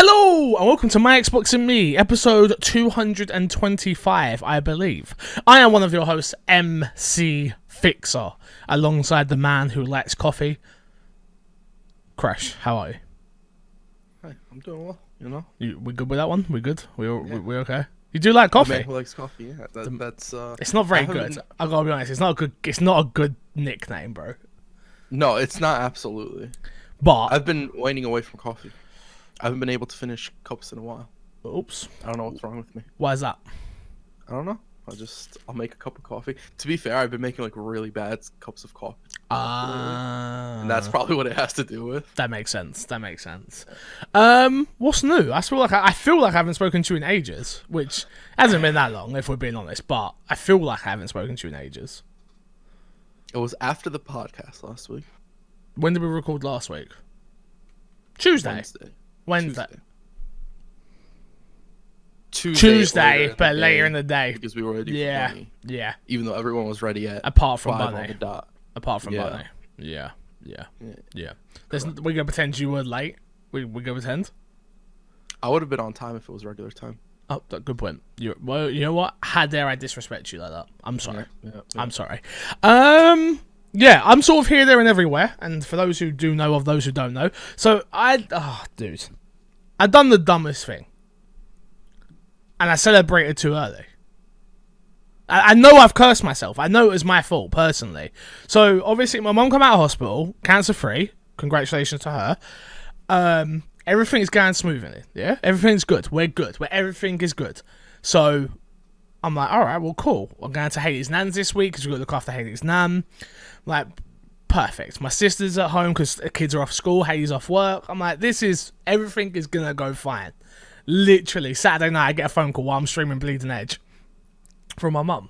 Hello and welcome to My Xbox and Me, episode 225, I believe. I am one of your hosts, XoB Fixer, alongside the man who likes coffee. Crash, how are you? Hey, I'm doing well, you know. We good with that one? We good? We okay? You do like coffee? A man who likes coffee, yeah. That's It's not very good. I gotta be honest, it's not a good nickname, bro. No, it's not absolutely. But I've been waning away from coffee. I haven't been able to finish cups in a while. oops. I don't know what's wrong with me. Why is that? I don't know. I'll make a cup of coffee. To be fair, I've been making like really bad cups of coffee. And that's probably what it has to do with. That makes sense. What's new? I feel like I haven't spoken to you in ages, which hasn't been that long, if we're being honest. But I feel like I haven't spoken to you in ages. It was after the podcast last week. When did we record last week? Tuesday. Wednesday. Tuesday, but later in the day. Because we were ready for Bunny. Yeah. Even though everyone was ready at Apart from 5 Bunny. on the dot. Apart from Bunny. Yeah. We're gonna pretend you were late. We gonna pretend. I would have been on time if it was regular time. Oh, good point. You know what? How dare I disrespect you like that? I'm sorry. Yeah. I'm sorry. Yeah, I'm sort of here, there, and everywhere. And for those who do know, of those who don't know, so I've done the dumbest thing, and I celebrated too early. I know I've cursed myself. I know it was my fault personally. So obviously, my mum come out of hospital, cancer free. Congratulations to her. Everything's going smoothly. Yeah, everything's good. We're good. Everything is good. So I'm like, all right, well, cool. I'm going to Haley's nan's this week because we've got to look after Haley's nan. Like, perfect. My sister's at home because the kids are off school. Haley's off work. I'm like, everything is going to go fine. Literally, Saturday night, I get a phone call while I'm streaming Bleeding Edge from my mum.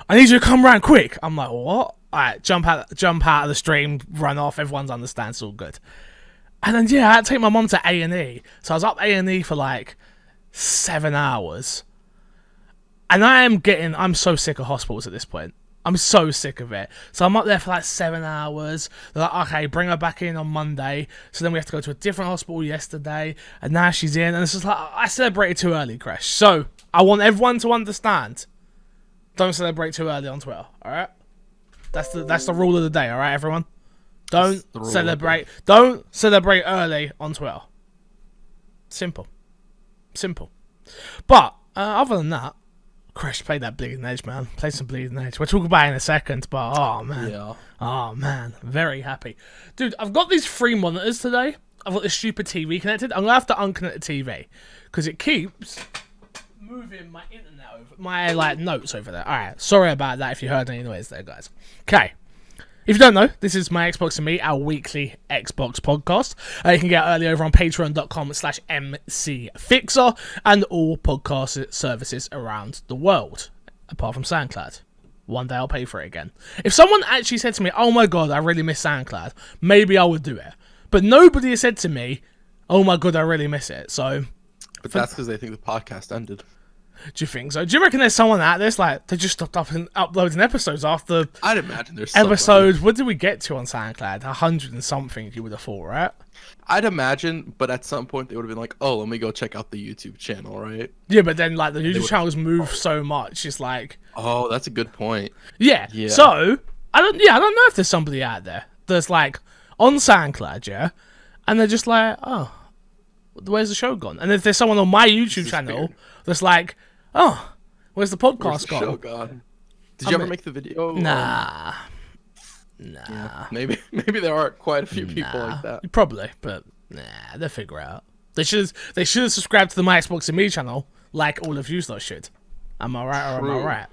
I need you to come round quick. I'm like, what? All right, jump out of the stream, run off. Everyone's understands, it's all good. And then, I had to take my mum to A&E. So I was up A&E for like 7 hours. And I'm so sick of hospitals at this point. I'm so sick of it. So I'm up there for like 7 hours. They're like, okay, bring her back in on Monday. So then we have to go to a different hospital yesterday. And now she's in. And it's just like, I celebrated too early, Crash. So I want everyone to understand. Don't celebrate too early on Twitter, alright? That's the rule of the day, alright, everyone? Don't celebrate early on Twitter. Simple. But, other than that, Crash, play that Bleeding Edge, man. Play some Bleeding Edge. We'll talk about it in a second, but oh man. Yeah. Oh man. Very happy. Dude, I've got these 3 monitors today. I've got this stupid TV connected. I'm going to have to unconnect the TV because it keeps moving my internet over, my notes over there. Alright, sorry about that if you heard any noise there, guys. Okay. If you don't know, this is My Xbox and Me, our weekly Xbox podcast. You can get early over on patreon.com/mcfixer and all podcast services around the world, apart from SoundCloud. One day I'll pay for it again. If someone actually said to me, oh my god, I really miss SoundCloud, maybe I would do it. But nobody has said to me, oh my god, I really miss it. So, but that's because they think the podcast ended. Do you think so? Do you reckon there's someone out there that's like, they just stopped uploading episodes after... I'd imagine there's episode, what did we get to on SoundCloud? 100 and something, you would have thought, right? I'd imagine, but at some point they would have been like, oh, let me go check out the YouTube channel, right? Yeah, but then like the YouTube channels move so much, it's like... Oh, that's a good point. Yeah. So, I don't know if there's somebody out there that's like, on SoundCloud, yeah? And they're just like, oh, where's the show gone? And if there's someone on my YouTube channel that's like... Oh, where's the podcast gone? Did you ever make the video? Nah. Yeah, maybe there are quite a few people like that. Probably, but they'll figure it out. They should have subscribed to the My Xbox and Me channel, like all of you lot should. Am I right or am I right?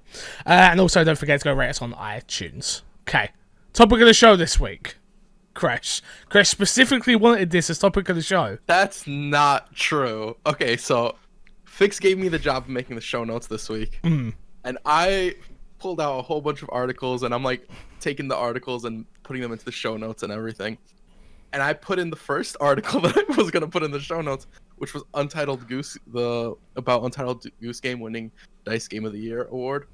And also, don't forget to go rate us on iTunes. Okay, topic of the show this week. Crash specifically wanted this as topic of the show. That's not true. Okay, so... Fix gave me the job of making the show notes this week, and I pulled out a whole bunch of articles, and I'm like taking the articles and putting them into the show notes and everything. And I put in the first article that I was gonna put in the show notes, which was Untitled Goose, about Untitled Goose Game winning Dice Game of the Year award,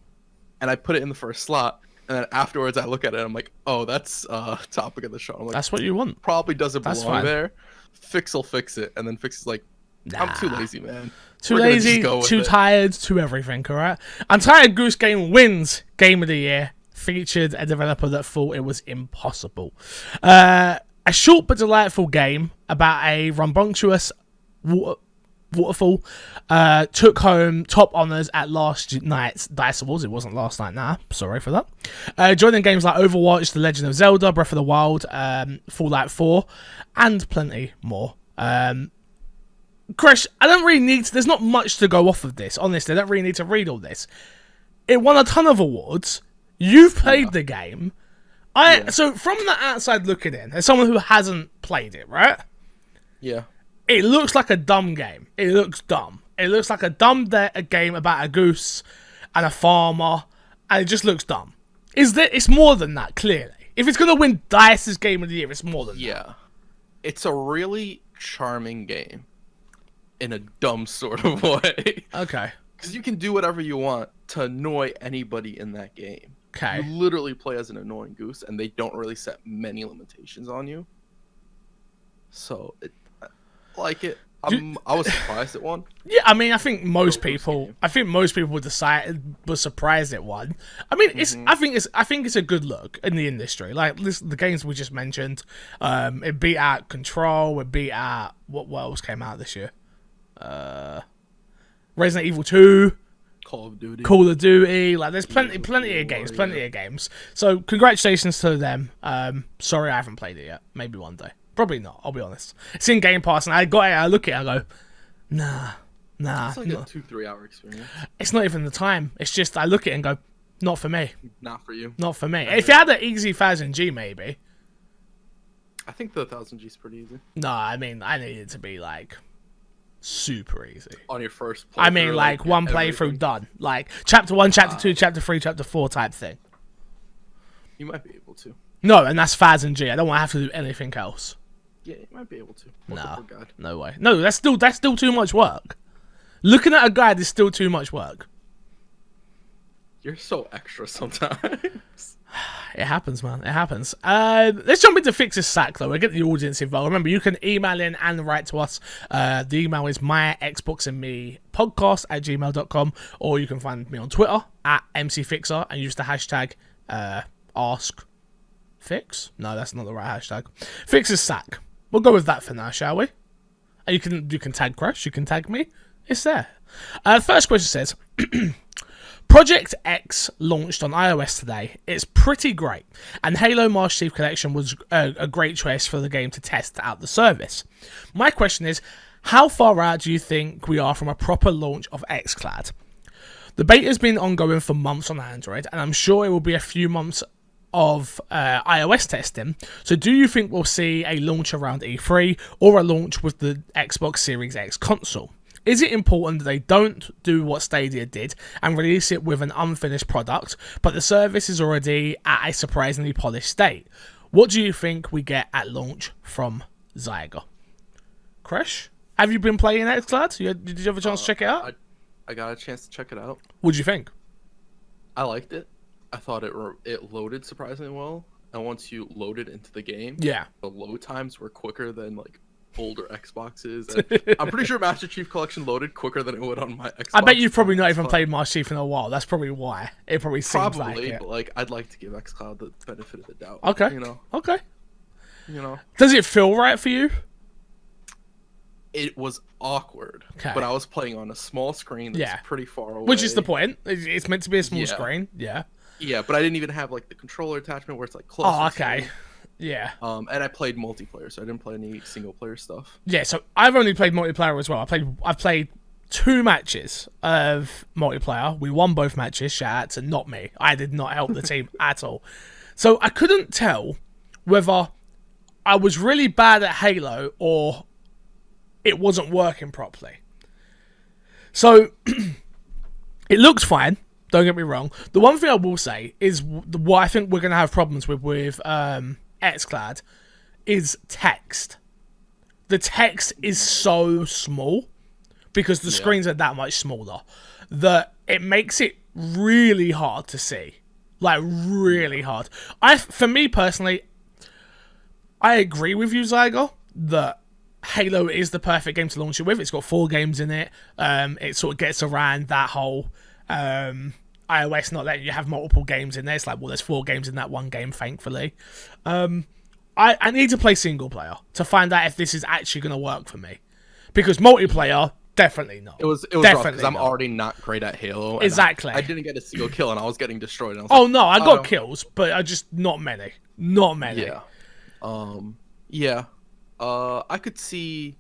and I put it in the first slot. And then afterwards, I look at it, and I'm like, oh, that's topic of the show. I'm like, that's what you want. Probably doesn't belong fine. there. Fix will fix it, and then Fix is like, I'm too lazy, man. Too lazy, too tired, too everything, alright? Untitled Goose Game wins Game of the Year. Featured a developer that thought it was impossible. A short but delightful game about a rambunctious waterfall took home top honours at last night's DICE Awards. It wasn't last night, nah. Sorry for that. Joining games like Overwatch, The Legend of Zelda, Breath of the Wild, Fallout 4, and plenty more. Krish, I don't really need to, there's not much to go off of this, honestly. I don't really need to read all this. It won a ton of awards. You've played the game. So from the outside looking in, as someone who hasn't played it, right? Yeah. It looks like a dumb game. It looks dumb. It looks like a game about a goose and a farmer, and it just looks dumb. It's more than that, clearly. If it's going to win DICE's Game of the Year, it's more than that. Yeah. It's a really charming game in a dumb sort of way. Okay. Because you can do whatever you want to annoy anybody in that game. Okay. You literally play as an annoying goose, and they don't really set many limitations on you. So, I like it. I was surprised it won. Yeah, I mean, I think most people were surprised it won. I mean, I think it's a good look in the industry. Like the games we just mentioned, it beat out Control. It beat out what else came out this year? Resident Evil 2. Call of Duty. Like, there's plenty of games. So, congratulations to them. Sorry I haven't played it yet. Maybe one day. Probably not, I'll be honest. It's in Game Pass, and I look at it, I go, nah. It's like a 2-3 hour experience. It's not even the time. It's just, I look at it and go, not for me. Not for you. Not for me. If you had an easy 1000G, maybe. I think the 1000G is pretty easy. No, I mean, I need it to be, like, super easy. On your first playthrough. I mean, like one playthrough done. Like, Chapter 1, Chapter 2, Chapter 3, Chapter 4 type thing. You might be able to. No, and that's 1000G. I don't want to have to do anything else. Yeah, you might be able to. No way. No, that's still too much work. Looking at a guide is still too much work. You're so extra sometimes. It happens, man. It happens. Let's jump into Fixer's sack, though. We'll get the audience involved. Remember, you can email in and write to us. The email is myxboxandmepodcast@gmail.com, or you can find me on Twitter @MCFixer and use the hashtag AskFix. No, that's not the right hashtag. Fixer's sack. We'll go with that for now, shall we? You can tag Crash. You can tag me. It's there. First question says... Project X launched on iOS today. It's pretty great, and Halo Master Chief Collection was a great choice for the game to test out the service. My question is, how far out do you think we are from a proper launch of xCloud? The beta has been ongoing for months on Android, and I'm sure it will be a few months of iOS testing. So do you think we'll see a launch around E3 or a launch with the Xbox Series X console? Is it important that they don't do what Stadia did and release it with an unfinished product, but the service is already at a surprisingly polished state? What do you think we get at launch from Zyger? Crash, have you been playing xCloud? Did you have a chance to check it out? I got a chance to check it out. What did you think? I liked it. I thought it loaded surprisingly well, and once you loaded into the game, yeah, the load times were quicker than like older Xboxes. And I'm pretty sure Master Chief Collection loaded quicker than it would on my Xbox. I bet you've probably not even played Master Chief in a while. That's probably why. It probably seems like it. But like, I'd like to give xCloud the benefit of the doubt. Okay. You know. Okay. You know. Does it feel right for you? It was awkward, okay, but I was playing on a small screen that's pretty far away. Which is the point. It's meant to be a small screen. Yeah. Yeah, but I didn't even have like the controller attachment where it's like close. Oh, okay. Yeah. And I played multiplayer, so I didn't play any single player stuff. Yeah, so I've only played multiplayer as well. I've played 2 matches of multiplayer. We won both matches. Shout out to not me. I did not help the team at all. So I couldn't tell whether I was really bad at Halo or it wasn't working properly. So it looks fine. Don't get me wrong. The one thing I will say is what I think we're going to have problems with xCloud is text. The text is so small because the screens are that much smaller that it makes it really hard to see. Like, really hard. For me personally, I agree with you, Zyger, that Halo is the perfect game to launch it with. It's got 4 games in it. It sort of gets around that whole iOS not letting you have multiple games in there. It's like, well, there's 4 games in that one game, thankfully. I need to play single player to find out if this is actually going to work for me. Because multiplayer, definitely not. It was definitely rough because I'm already not great at Halo. Exactly. I didn't get a single kill and I was getting destroyed. And I was like, no, I got kills, but I just not many. Not many. Yeah. I could see.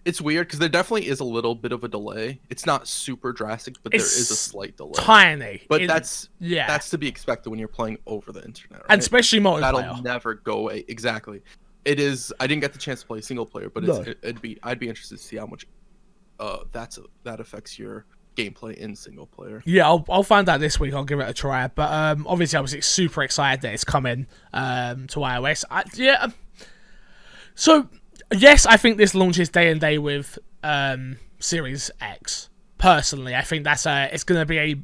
It's weird because there definitely is a little bit of a delay. It's not super drastic, but there is a slight delay. Tiny. But that's to be expected when you're playing over the internet, right? And especially multiplayer. That'll never go away. Exactly. It is. I didn't get the chance to play single player, but I'd be interested to see how much that affects your gameplay in single player. Yeah, I'll find out this week. I'll give it a try. But obviously, I was super excited that it's coming to iOS. So yes, I think this launches day and day with Series X. Personally, I think that's it's going to be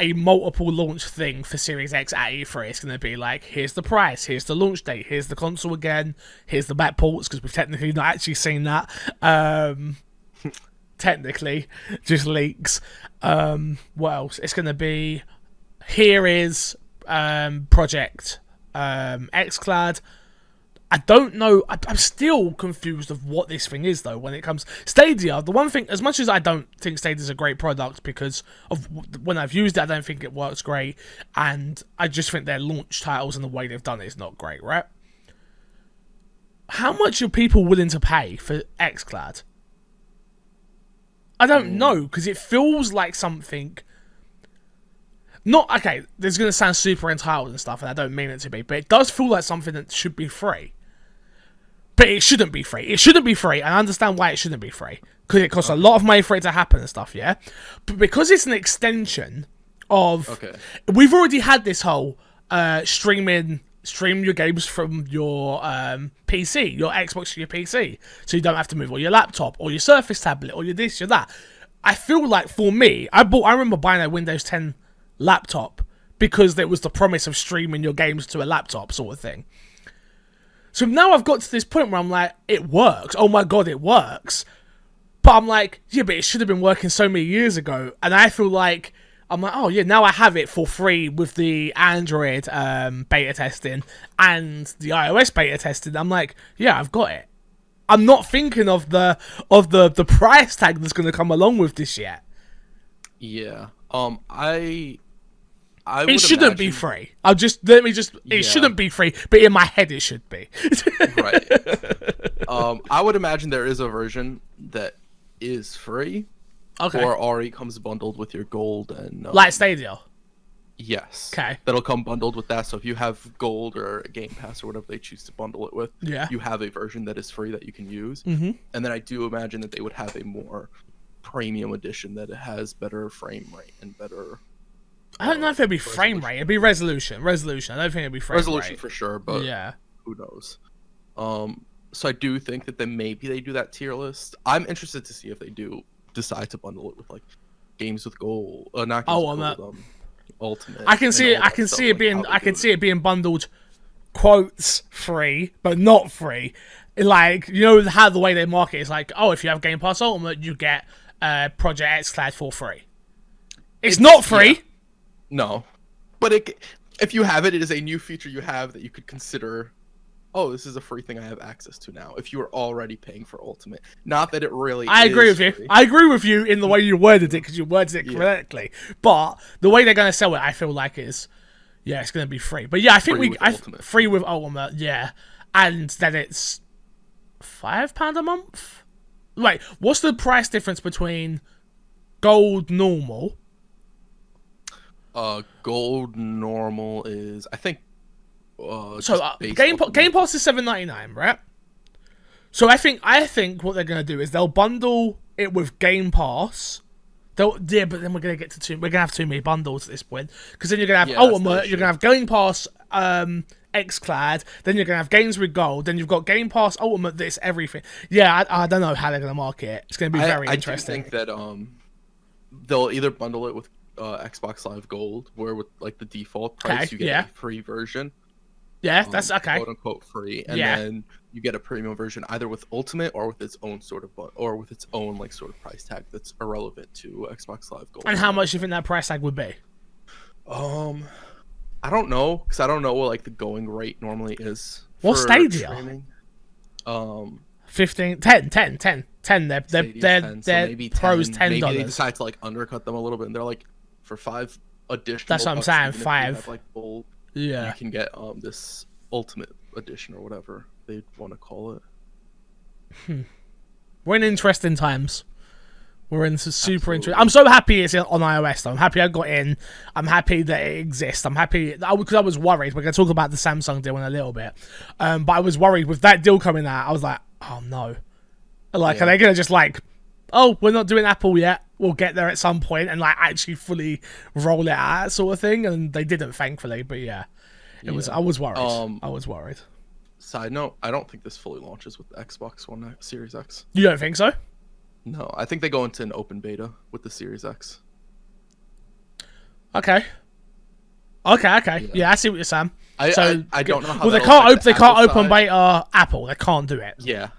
a multiple launch thing for Series X at E3. It's going to be like, here's the price, here's the launch date, here's the console again, here's the back ports, because we've technically not actually seen that. Technically, just leaks. What else? It's going to be, here is Project xCloud. I don't know. I'm still confused of what this thing is, though, when it comes... Stadia, the one thing... As much as I don't think Stadia is a great product because of when I've used it, I don't think it works great. And I just think their launch titles and the way they've done it is not great, right? How much are people willing to pay for xCloud? I don't know, because it feels like something... Not... Okay, this is going to sound super entitled and stuff, and I don't mean it to be, but it does feel like something that should be free. But it shouldn't be free. It shouldn't be free, and I understand why it shouldn't be free. Because it costs a lot of money for it to happen and stuff, yeah? But because it's an extension of... Okay. We've already had this whole stream your games from your PC, your Xbox to your PC. So you don't have to move, or your laptop, or your Surface tablet, or your this, your that. I feel like, for me, I remember buying a Windows 10 laptop because there was the promise of streaming your games to a laptop sort of thing. So now I've got to this point where I'm like, it works. Oh my god, it works. But I'm like, yeah, but it should have been working so many years ago. And I feel like, I'm like, oh yeah, now I have it for free with the Android beta testing and the iOS beta testing. I'm like, yeah, I've got it. I'm not thinking of the price tag that's going to come along with this yet. Yeah. It shouldn't be free. It shouldn't be free, but in my head it should be. Right. I would imagine there is a version that is free. Okay. Or already comes bundled with your gold and... like Stadia? Yes. Okay. That'll come bundled with that, so if you have gold or Game Pass or whatever they choose to bundle it with, you have a version that is free that you can use. Mm-hmm. And then I do imagine that they would have a more premium edition that has better frame rate and better... I don't know if it'd be frame rate. It'd be resolution. I don't think it'd be frame rate. Resolution for sure, but who knows? So I do think that maybe they do that tier list. I'm interested to see if they do decide to bundle it with like games with gold, not games with gold, ultimate. I can see it being bundled, quotes free, but not free. Like, you know how the way they market is like, oh, if you have Game Pass Ultimate, you get Project xCloud for free. It's not free. Yeah. No, but if you have it, it is a new feature you have that you could consider. Oh, this is a free thing I have access to now. If you are already paying for Ultimate, not that it really. I agree with you. I agree with you in the way you worded it because you worded it correctly. But the way they're gonna sell it, I feel like it's gonna be free. But yeah, I think free with Ultimate, and then it's £5 a month. Wait, what's the price difference between Gold normal? Gold normal is, I think. Game Pass is $7.99, right? So I think what they're gonna do is they'll bundle it with Game Pass. But then we're gonna have too many bundles at this point because then you're gonna have Ultimate, you're gonna have Game Pass, xCloud, then you're gonna have games with gold, then you've got Game Pass Ultimate. This everything. Yeah, I don't know how they're gonna market it. It's gonna be very interesting. I think that they'll either bundle it with Xbox Live Gold, where with like the default price you get a free version. Yeah, that's okay. Quote unquote free, and then you get a premium version either with Ultimate or with its own like sort of price tag that's irrelevant to Xbox Live Gold. And how much do you think that price tag would be? I don't know, because I don't know what like the going rate normally is. What Stadia? Streaming. 15, 10. They're 10, so maybe pros $10. Maybe they decide to like undercut them a little bit, and they're like, for 5 additional. That's what I'm saying. Even if you 5. have, like, gold, Yeah. you can get this Ultimate Edition or whatever they want to call it. We're in interesting times. We're in super interesting. I'm so happy it's on iOS though. I'm happy I got in. I'm happy that it exists. I'm happy because I was worried. We're gonna talk about the Samsung deal in a little bit. But I was worried with that deal coming out. I was like, oh no. Like, are they gonna just like, oh, we're not doing Apple yet. We'll get there at some point and like actually fully roll it out, sort of thing. And they didn't, thankfully. But yeah, it was. I was worried. I was worried. Side note: I don't think this fully launches with the Xbox One Series X. You don't think so? No, I think they go into an open beta with the Series X. Okay. Yeah, I see what you're saying. I don't know how. Well, they can't open beta Apple. They can't do it. Yeah.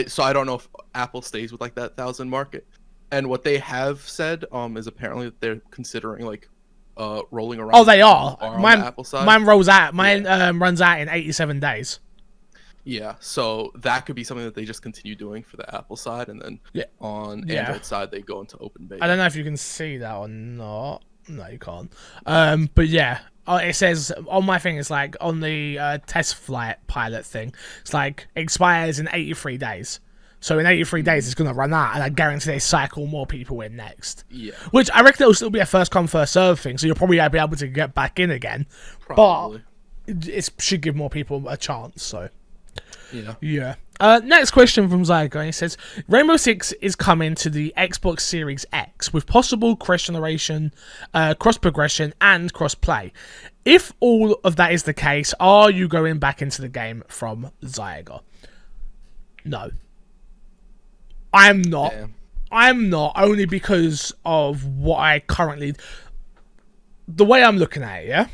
So I don't know if Apple stays with like that 1,000 market. And what they have said is apparently that they're considering like rolling around. Oh, they are. On the Apple side. Mine rolls out. Mine runs out in 87 days. Yeah, so that could be something that they just continue doing for the Apple side, and then on Android side they go into open beta. I don't know if you can see that or not. No, you can't. But yeah, it says on my thing. It's like on the test flight pilot thing. It's like expires in 83 days. So in 83 days it's gonna run out, and I guarantee they cycle more people in next. Yeah. Which I reckon it'll still be a first come first serve thing. So you'll probably be able to get back in again. Probably. But it should give more people a chance. So. Yeah. Next question from Zygo. He says, Rainbow Six is coming to the Xbox Series X with possible cross-generation, cross-progression, and cross-play. If all of that is the case, are you going back into the game from Zygo? No. I'm not. Damn. I'm not, only because of what I currently... The way I'm looking at it, yeah?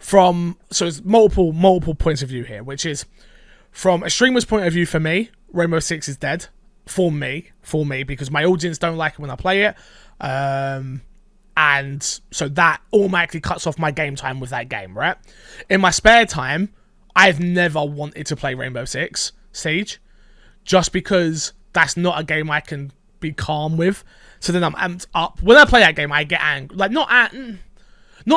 So it's multiple points of view here, which is from a streamer's point of view. For me, Rainbow Six is dead. For me, because my audience don't like it when I play it, and so that automatically cuts off my game time with that game. Right? In my spare time, I've never wanted to play Rainbow Six Siege, just because that's not a game I can be calm with. So then I'm amped up when I play that game. I get angry, like not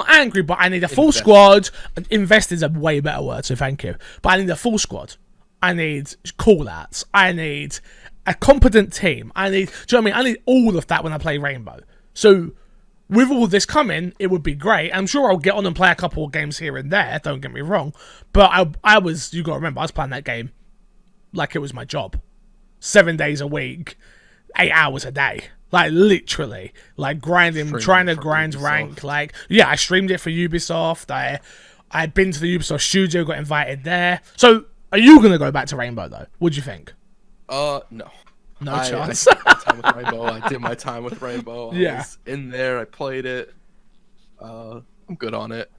angry, but I need a full squad. Invest is a way better word, so thank you. But I need a full squad. I need call-outs. I need a competent team. Do you know what I mean? I need all of that when I play Rainbow. So with all this coming, it would be great. I'm sure I'll get on and play a couple of games here and there, don't get me wrong. But I was, you got to remember, I was playing that game like it was my job. 7 days a week, 8 hours a day. Like, literally. Like, trying to grind rank. Like, yeah, I streamed it for Ubisoft. I'd been to the Ubisoft studio, got invited there. So, are you going to go back to Rainbow, though? What do you think? No. No chance. I did my time with Rainbow. I was in there. I played it. I'm good on it.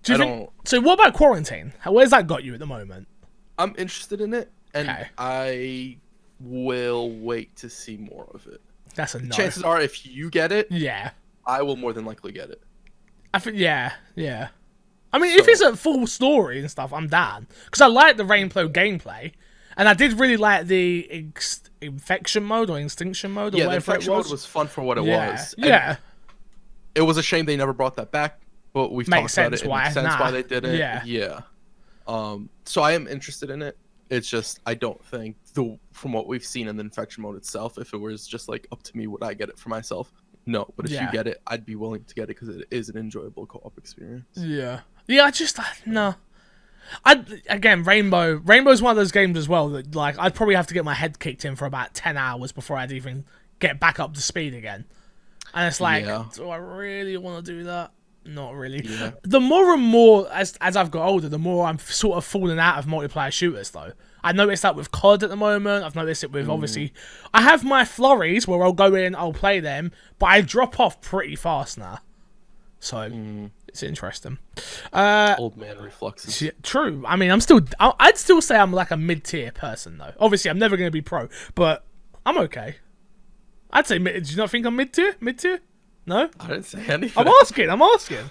So, what about Quarantine? Where's that got you at the moment? I'm interested in it, and I will wait to see more of it. That's a no. Chances are, if you get it, yeah, I will more than likely get it. I think, yeah. I mean, if it's a full story and stuff, I'm down, because I like the Rainbow gameplay, and I did really like the infection mode or extinction mode. Or the infection mode was fun for what it was. Yeah, it was a shame they never brought that back, but we've talked about it. It makes sense why they did it. Yeah. So I am interested in it. It's just, I don't think, from what we've seen in the infection mode itself, if it was just like up to me, would I get it for myself? No. But if you get it, I'd be willing to get it because it is an enjoyable co-op experience. Yeah, no. Rainbow's one of those games as well that, like, I'd probably have to get my head kicked in for about 10 hours before I'd even get back up to speed again. And it's like, do I really want to do that? Not really. Yeah. The more and more as I've got older, the more I'm sort of falling out of multiplayer shooters, though. I noticed that with COD at the moment. I've noticed it with, obviously, I have my flurries where I'll go in, I'll play them, but I drop off pretty fast now. So it's interesting. Old man reflexes. True. I mean, I'd still say I'm like a mid-tier person though. Obviously, I'm never going to be pro, but I'm okay. I'd say mid. Do you not think I'm mid-tier? Mid-tier? No? I didn't say anything. I'm asking.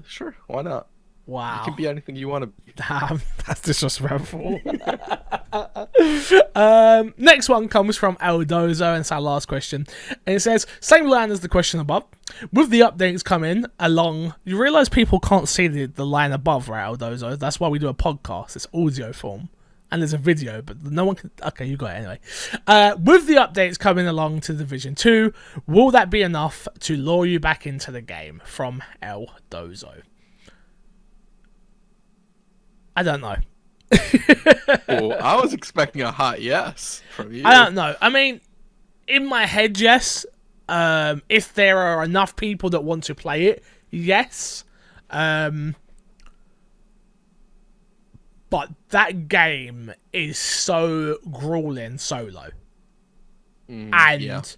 Sure. Why not? Wow. You can be anything you want to be. Damn, that's disrespectful. Next one comes from Eldozo, and it's our last question. And it says, same line as the question above. With the updates coming along, you realise people can't see the line above, right, Eldozo? That's why we do a podcast. It's audio form. And there's a video, but no one can... Okay, you got it anyway. With the updates coming along to Division 2, will that be enough to lure you back into the game? From Eldozo. I don't know. Oh, I was expecting a hot yes from you. I don't know. I mean, in my head, yes. If there are enough people that want to play it, yes. But that game is so grueling solo. And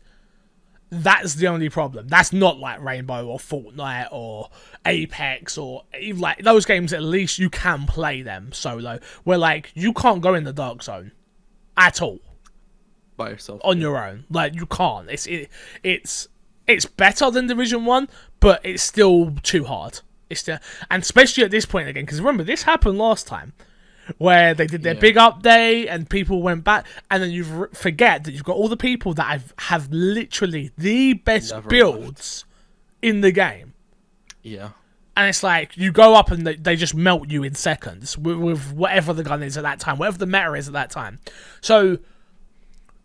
that's the only problem. That's not like Rainbow or Fortnite or Apex or like those games. At least you can play them solo. Where like you can't go in the dark zone at all by yourself on your own. Like you can't. It's better than Division 1, but it's still too hard. It's still, and especially at this point again, because remember this happened last time. Where they did their big update and people went back, and then you forget that you've got all the people that have literally the best builds in the game. Yeah. And it's like, you go up and they just melt you in seconds with whatever the gun is at that time, whatever the meta is at that time. So,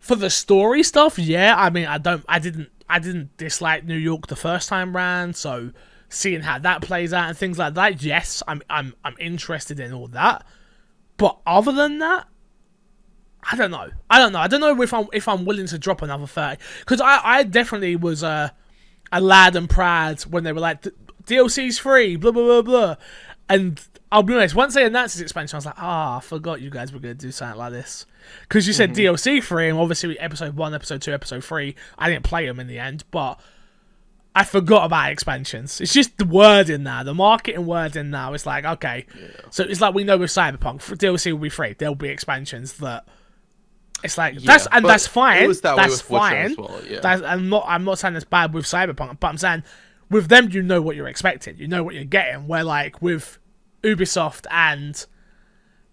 for the story stuff, yeah, I mean, I didn't dislike New York the first time round, so seeing how that plays out and things like that, yes, I'm interested in all that. But other than that, I don't know. I don't know if I'm willing to drop another 30. Because I definitely was a lad and proud when they were like, DLC's free, blah, blah, blah, blah. And I'll be honest, once they announced this expansion, I was like, I forgot you guys were going to do something like this. Because you said DLC free, and obviously episode 1, episode 2, episode 3, I didn't play them in the end, but I forgot about expansions. It's just the wording now, the marketing wording now. It's like, okay, so it's like we know with Cyberpunk, DLC will be free. There'll be expansions that it's like that's fine. That's fine. Well, I'm not saying it's bad with Cyberpunk, but I'm saying with them, you know what you're expecting. You know what you're getting. Where like with Ubisoft and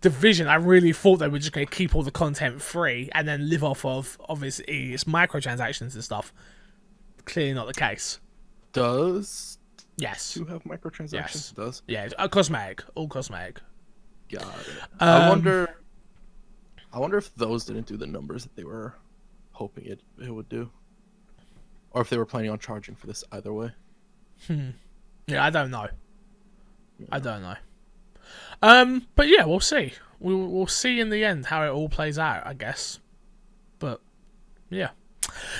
Division, I really thought they were just going to keep all the content free and then live off of obviously its microtransactions and stuff. Clearly not the case. Does yes you have microtransactions? Yes. It does. Yeah, cosmetic, all cosmetic. Got it. I wonder if those didn't do the numbers that they were hoping it would do, or if they were planning on charging for this either way. Yeah, I don't know. Yeah. I don't know. But yeah, we'll see. We'll see in the end how it all plays out, I guess. But yeah,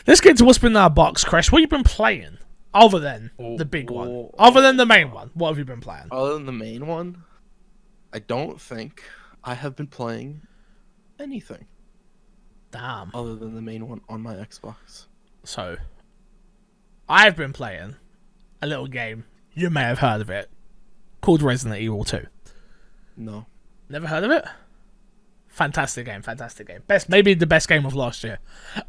let's get to what's been in our box, Crash. What have you been playing? Other than the big one. Other than the main one. What have you been playing? Other than the main one, I don't think I have been playing anything. Damn. Other than the main one on my Xbox. So, I've been playing a little game. You may have heard of it. Called Resident Evil 2. No. Never heard of it? Fantastic game. Maybe the best game of last year.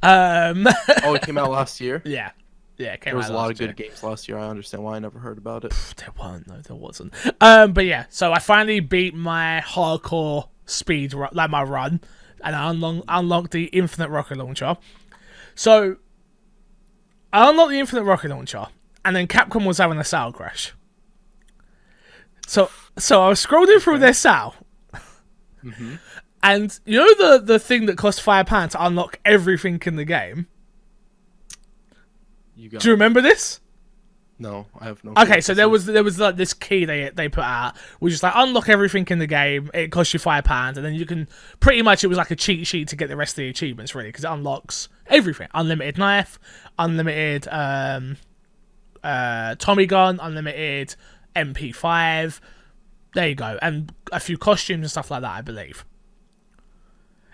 Oh, it came out last year? Yeah. Yeah, it came there out was a lot of year. good games last year. I understand why I never heard about it. There weren't, no, there wasn't. But yeah, so I finally beat my hardcore speed, like my run, and I unlocked the infinite rocket launcher. So, I unlocked the infinite rocket launcher, and then Capcom was having a sale crash. So I was scrolling through their sale, and you know the thing that cost £5 to unlock everything in the game? Do you remember this? No, I have no. Okay, so there was like this key they put out, which is like unlock everything in the game. It costs you £5, and then you can pretty much it was like a cheat sheet to get the rest of the achievements really, because it unlocks everything: unlimited knife, unlimited Tommy gun, unlimited MP5. There you go, and a few costumes and stuff like that, I believe.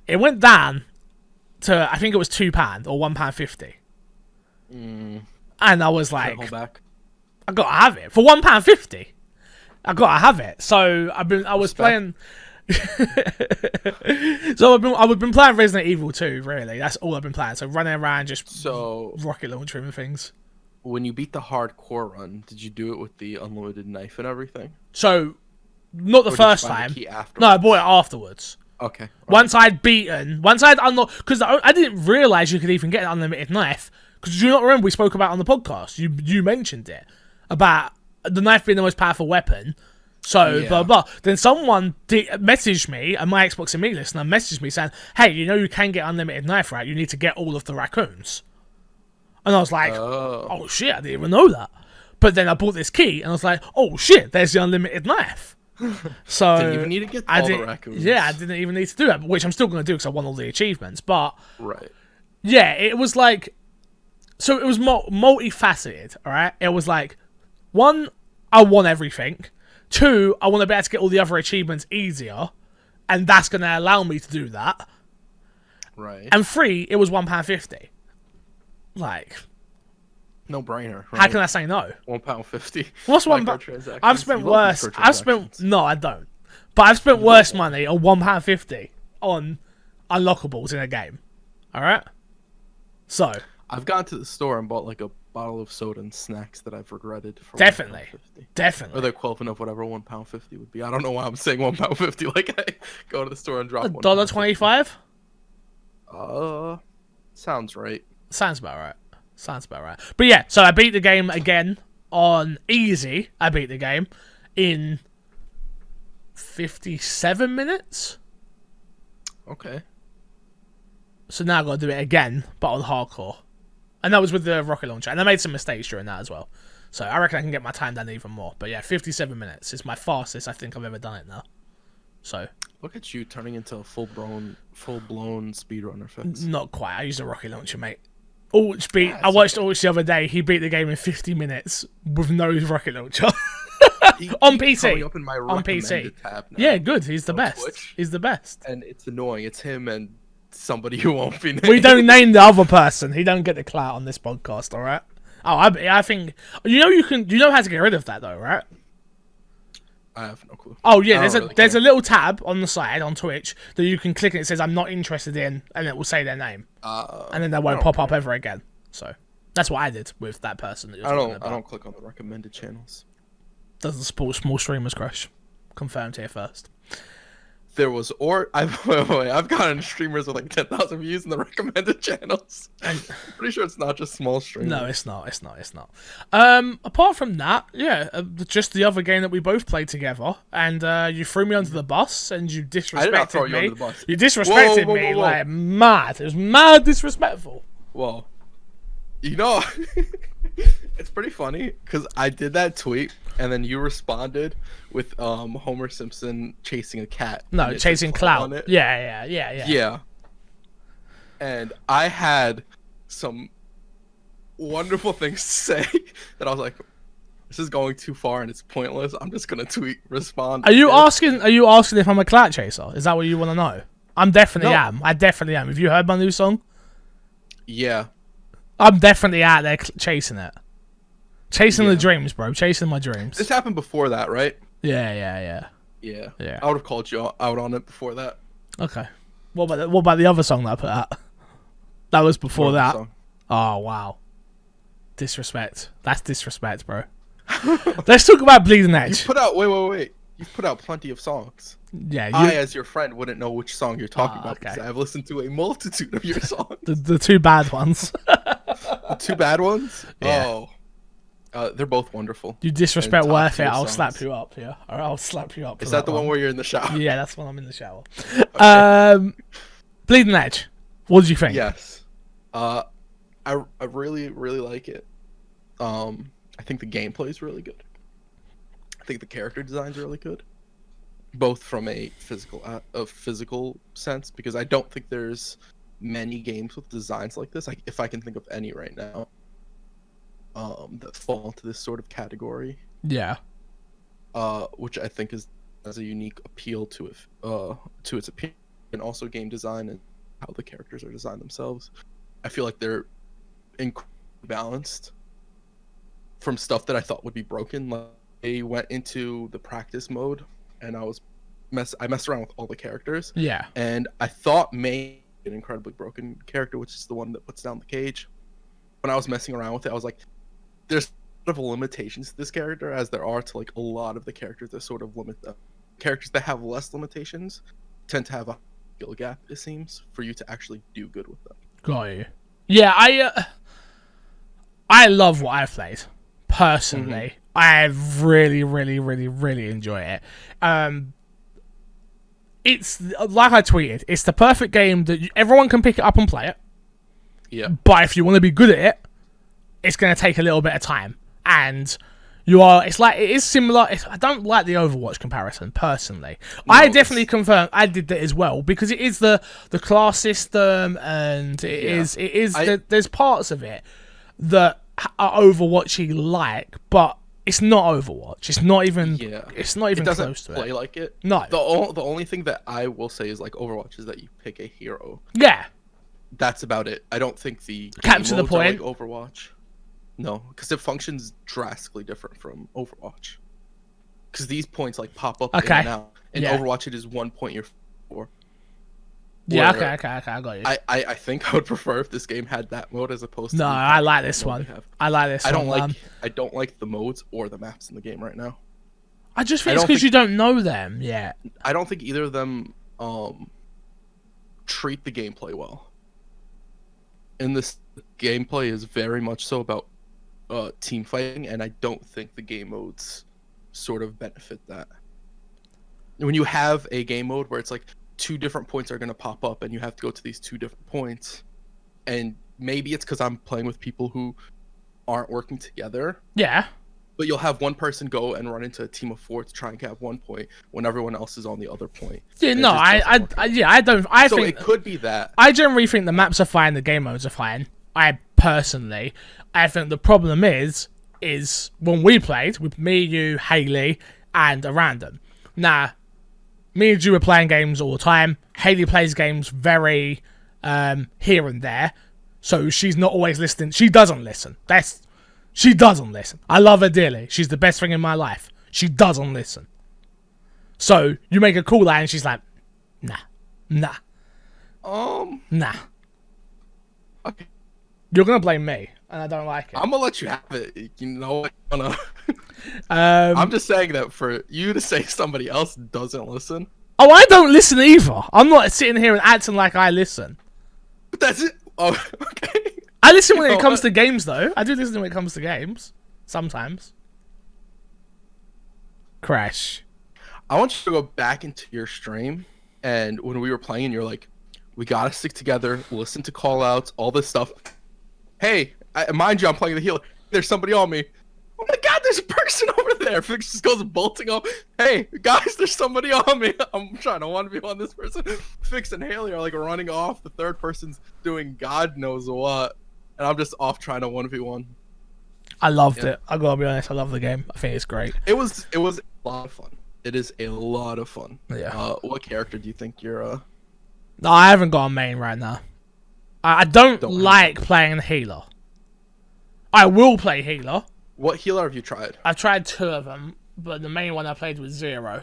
It went down to I think it was £2 or £1.50. And I was like, hold back. I gotta have it for £1.50. I gotta have it. So I was playing. So I've been playing Resident Evil 2. Really, that's all I've been playing. So running around, just rocket launchering things. When you beat the hardcore run, did you do it with the unlimited knife and everything? So, not the first time. No, I bought it afterwards. Okay. Once I'd unlocked, because I didn't realize you could even get an unlimited knife. Because do you not remember we spoke about it on the podcast? You mentioned it about the knife being the most powerful weapon. So blah blah. Then someone messaged me, and my Xbox and Me listener messaged me saying, "Hey, you can get unlimited knife, right? You need to get all of the raccoons." And I was like, "Oh shit, I didn't even know that." But then I bought this key, and I was like, "Oh shit, there's the unlimited knife." So didn't even need to get all the raccoons. Yeah, I didn't even need to do that, which I'm still going to do because I won all the achievements. But yeah, it was like, so it was multifaceted. All right, it was like, one, I want everything. Two, I want to be able to get all the other achievements easier, and that's going to allow me to do that. Right. And three, it was £1.50. Like, no brainer. Right? How can I say no? £1.50. What's £1? I've spent worse. No, I don't. But I've spent worse money on £1.50 on unlockables in a game. All right. So I've gone to the store and bought like a bottle of soda and snacks that I've regretted. For definitely. Or the equivalent of whatever £1.50 would be. I don't know why I'm saying £1.50. Like I go to the store and drop $1.25. Sounds right. Sounds about right. But yeah, so I beat the game again on easy. I beat the game in 57 minutes. Okay. So now I've got to do it again, but on hardcore. And that was with the rocket launcher. And I made some mistakes during that as well. So I reckon I can get my time down even more. But yeah, 57 minutes is my fastest I think I've ever done it now. So look at you turning into a full-blown speedrunner fence. Not quite. I used a rocket launcher, mate. I watched Ulch the other day. He beat the game in 50 minutes with no rocket launcher. On PC. Up in my on PC. Tab now. Yeah, good. He's the best. Twitch. He's the best. And it's annoying. It's him and somebody who won't be named. We don't name the other person. He don't get the clout on this podcast, all right? Oh, I think you know how to get rid of that though, right? I have no clue. Oh yeah, there's a little tab on the side on Twitch that you can click and it says I'm not interested in, and it will say their name, and then they won't pop up ever again. So that's what I did with that person. That I don't click on the recommended channels. Doesn't support small streamers, Crush. Confirmed here first. There was I've gotten streamers with like 10,000 views in the recommended channels. I'm pretty sure it's not just small streamers. No, it's not. Apart from that, yeah, just the other game that we both played together, and you threw me under the bus, and you disrespected me. I did not throw you under the bus. You disrespected me like mad. It was mad disrespectful. Whoa. You know, it's pretty funny because I did that tweet and then you responded with Homer Simpson chasing a cat. No, chasing clout. Yeah. And I had some wonderful things to say that I was like, this is going too far and it's pointless. I'm just gonna respond. Are you asking if I'm a clout chaser? Is that what you want to know? I definitely am. Have you heard my new song? Yeah. I'm definitely out there chasing it. Chasing the dreams, bro. Chasing my dreams. This happened before that, right? Yeah. I would have called you out on it before that. Okay. What about the other song that I put out? That was before that. Oh, wow. Disrespect. That's disrespect, bro. Let's talk about Bleeding Edge. You put out... Wait. You've put out plenty of songs. Yeah, I, as your friend, wouldn't know which song you're talking about because I've listened to a multitude of your songs. The two bad ones. The two bad ones? Yeah. They're both wonderful. You disrespect Worth It, I'll slap you up, yeah? Or I'll slap you up. Is that the one where you're in the shower? Yeah, that's when I'm in the shower. Okay. Bleeding Edge. What did you think? Yes. I really, really like it. I think the gameplay is really good. I think the character design's really good. Both from a physical sense, because I don't think there's many games with designs like this. If I can think of any right now, that fall into this sort of category. Yeah. Which I think has a unique appeal to its appeal, and also game design and how the characters are designed themselves. I feel like they're incredibly balanced from stuff that I thought would be broken. Like, I went into the practice mode, and I messed around with all the characters. Yeah. And I thought May an incredibly broken character, which is the one that puts down the cage. When I was messing around with it, I was like, there's sort of limitations to this character as there are to like a lot of the characters that sort of limit them. Characters that have less limitations tend to have a skill gap, it seems, for you to actually do good with them. Got you. Yeah, I love what I've played. Personally, I really, really, really, really enjoy it. It's like I tweeted. It's the perfect game that everyone can pick it up and play it. Yeah. But if you want to be good at it, it's going to take a little bit of time. And it is similar. I don't like the Overwatch comparison personally. No, I definitely confirm I did that as well because it is the class system, and there's parts of it that are Overwatchy like, but it's not Overwatch. It's not even. Yeah. It's not even close to it. It doesn't play like it. No. The only thing that I will say is like Overwatch is that you pick a hero. Yeah. That's about it. I don't think the capture the point. Like Overwatch. No, because it functions drastically different from Overwatch. Because these points like pop up in and out. In Overwatch, it is 1 point you're for. Yeah, okay, I got you. I think I would prefer if this game had that mode as opposed to. No, I like this one. I like this one. I don't like the modes or the maps in the game right now. I just think it's because you don't know them yet. I don't think either of them treat the gameplay well. And this gameplay is very much so about team fighting, and I don't think the game modes sort of benefit that. When you have a game mode where it's like 2 different points are going to pop up and you have to go to these 2 different points, and maybe it's because I'm playing with people who aren't working together. Yeah. But you'll have one person go and run into a team of 4 to try and get 1 point when everyone else is on the other point. Yeah, no, I think it could be that. I generally think the maps are fine, the game modes are fine. I think the problem is when we played with me, you, Haley, and a random. Now, me and you were playing games all the time. Haley plays games very here and there, so she's not always listening. She doesn't listen. She doesn't listen. I love her dearly. She's the best thing in my life. She doesn't listen. So you make a call out and she's like, nah. Nah. Okay. You're gonna blame me, and I don't like it. I'm gonna let you have it. You know, I'm just saying that for you to say somebody else doesn't listen. Oh, I don't listen either. I'm not sitting here and acting like I listen. But that's it. Oh, okay. I listen when it comes to games, though. I do listen when it comes to games. Sometimes. Crash. I want you to go back into your stream, and when we were playing, you're like, we gotta stick together, listen to call-outs, all this stuff. Hey, mind you, I'm playing the healer. There's somebody on me. Oh my god, there's a person over there. Fix just goes bolting off. Hey, guys, there's somebody on me. I'm trying to 1v1 this person. Fix and Haley are like running off. The third person's doing God knows what. And I'm just off trying to 1v1. I loved it. I gotta be honest, I love the game. I think it's great. It was a lot of fun. It is a lot of fun. Yeah. What character do you think you're No, I haven't got a main right now. I don't like playing healer. I will play healer. What healer have you tried? I've tried 2 of them, but the main one I played was Zero.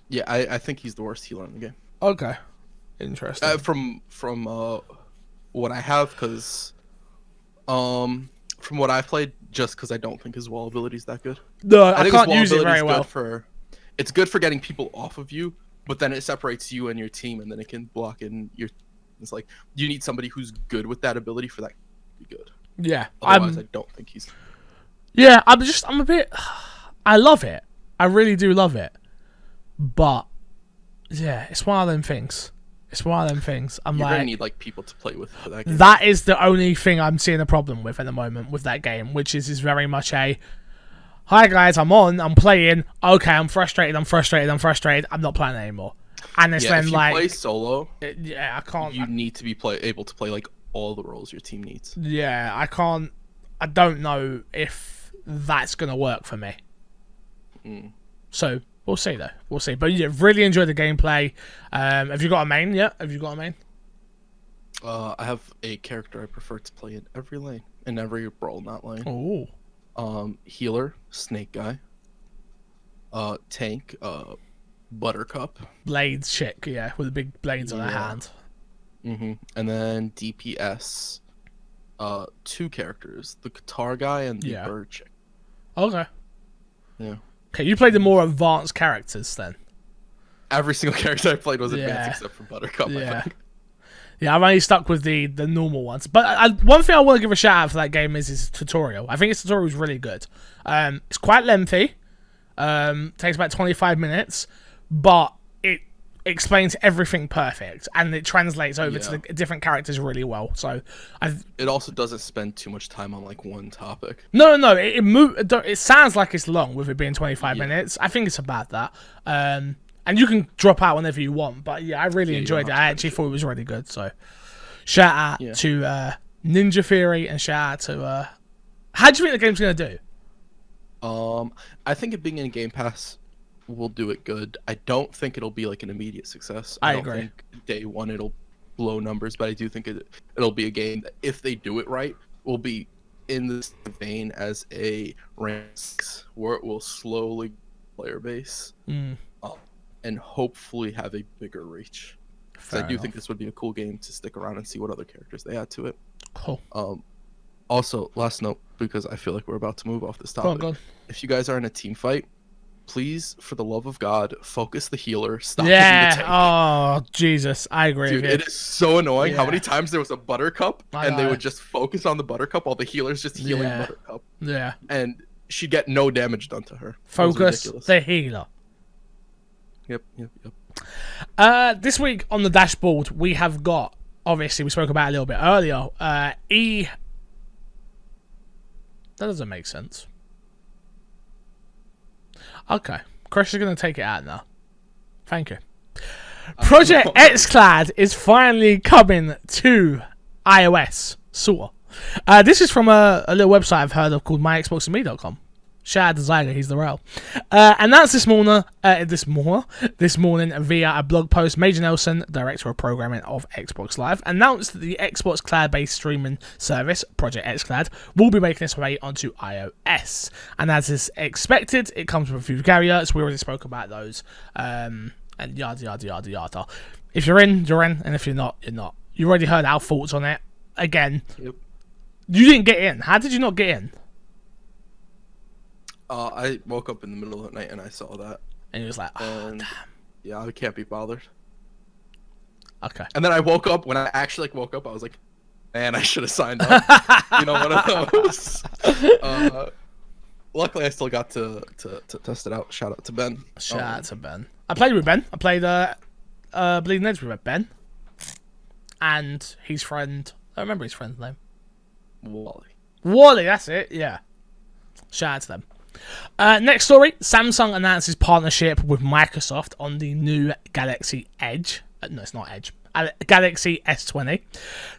Yeah, I think he's the worst healer in the game. Okay. Interesting. From what I have, because from what I've played, just because I don't think his wall ability is that good. No, I can't use it very well. It's good for getting people off of you, but then it separates you and your team, and then it can block in your. It's like you need somebody who's good with that ability for that to be good. Yeah, otherwise I don't think he's. Yeah, I'm a bit. I love it. I really do love it, but yeah, it's one of them things. You're gonna need like people to play with for that game. That is the only thing I'm seeing a problem with at the moment with that game, which is very much a. Hi guys, I'm playing. Okay, I'm frustrated. I'm not playing anymore. And it's then if you like play solo. I can't. You need to be able to play like all the roles your team needs. Yeah, I can't. I don't know if that's gonna work for me. So we'll see though. We'll see. But yeah, really enjoyed the gameplay. Have you got a main yet? I have a character I prefer to play in every lane, in every brawl, not lane. Oh. Healer, Snake Guy. Tank, Buttercup. Blades chick, yeah, with the big blades on her hand. And then DPS, 2 characters, the guitar guy and the bird chick. Okay. Yeah. Okay, you played the more advanced characters then. Every single character I played was advanced except for Buttercup. Yeah. Yeah, I've only stuck with the normal ones. But one thing I want to give a shout out for that game is its tutorial. I think its tutorial is really good. It's quite lengthy. Takes about 25 minutes, but it explains everything perfect, and it translates over to the different characters really well. So it also doesn't spend too much time on like one topic. No. It sounds like it's long with it being 25 minutes. I think it's about that. And you can drop out whenever you want. But yeah, I really enjoyed it. I actually thought it was really good. So shout out to Ninja Theory, and shout out to how do you think the game's gonna do? I think it being in Game Pass will do it good. I don't think it'll be like an immediate success. I don't agree. think day one it'll blow numbers, but I do think it'll be a game that, if they do it right, will be in the same vein as a Rainbow Six, where it will slowly player base and hopefully have a bigger reach. Because I do think this would be a cool game to stick around and see what other characters they add to it. Cool. Also, last note, because I feel like we're about to move off this topic. Go on. If you guys are in a team fight, please, for the love of God, focus the healer. Stop hitting the tank. Oh, Jesus. I agree. Dude, it is so annoying how many times there was a Buttercup and they would just focus on the Buttercup while the healer's just healing Buttercup. Yeah. And she'd get no damage done to her. Focus the healer. Yep. This week on the dashboard, we have got, obviously, we spoke about it a little bit earlier, That doesn't make sense. Okay. Chris is going to take it out now. Thank you. Project XClad is finally coming to iOS. Sort of. This is from a little website I've heard of called myxboxandme.com. Shout out to Zyger, he's the real. Announced this morning via a blog post, Major Nelson, Director of Programming of Xbox Live, announced that the Xbox cloud-based streaming service, Project XClad, will be making its way onto iOS. And as is expected, it comes with a few caveats. We already spoke about those. And yada, yada, yada, yada. If you're in, you're in. And if you're not, you're not. You already heard our thoughts on it. Again, you didn't get in. How did you not get in? I woke up in the middle of the night and I saw that. And he was like, oh, damn. Yeah, I can't be bothered. Okay. And then I woke up, when I actually woke up, I was like, man, I should have signed up. You know, one of those. Luckily, I still got to test it out. Shout out to Ben. Shout out to Ben. I played with Ben. I played Bleeding Edge with Ben. And his friend, I remember his friend's name. Wally, that's it, yeah. Shout out to them. Next story, Samsung announces partnership with Microsoft on the new Galaxy Edge. No, it's not Edge. Galaxy S20.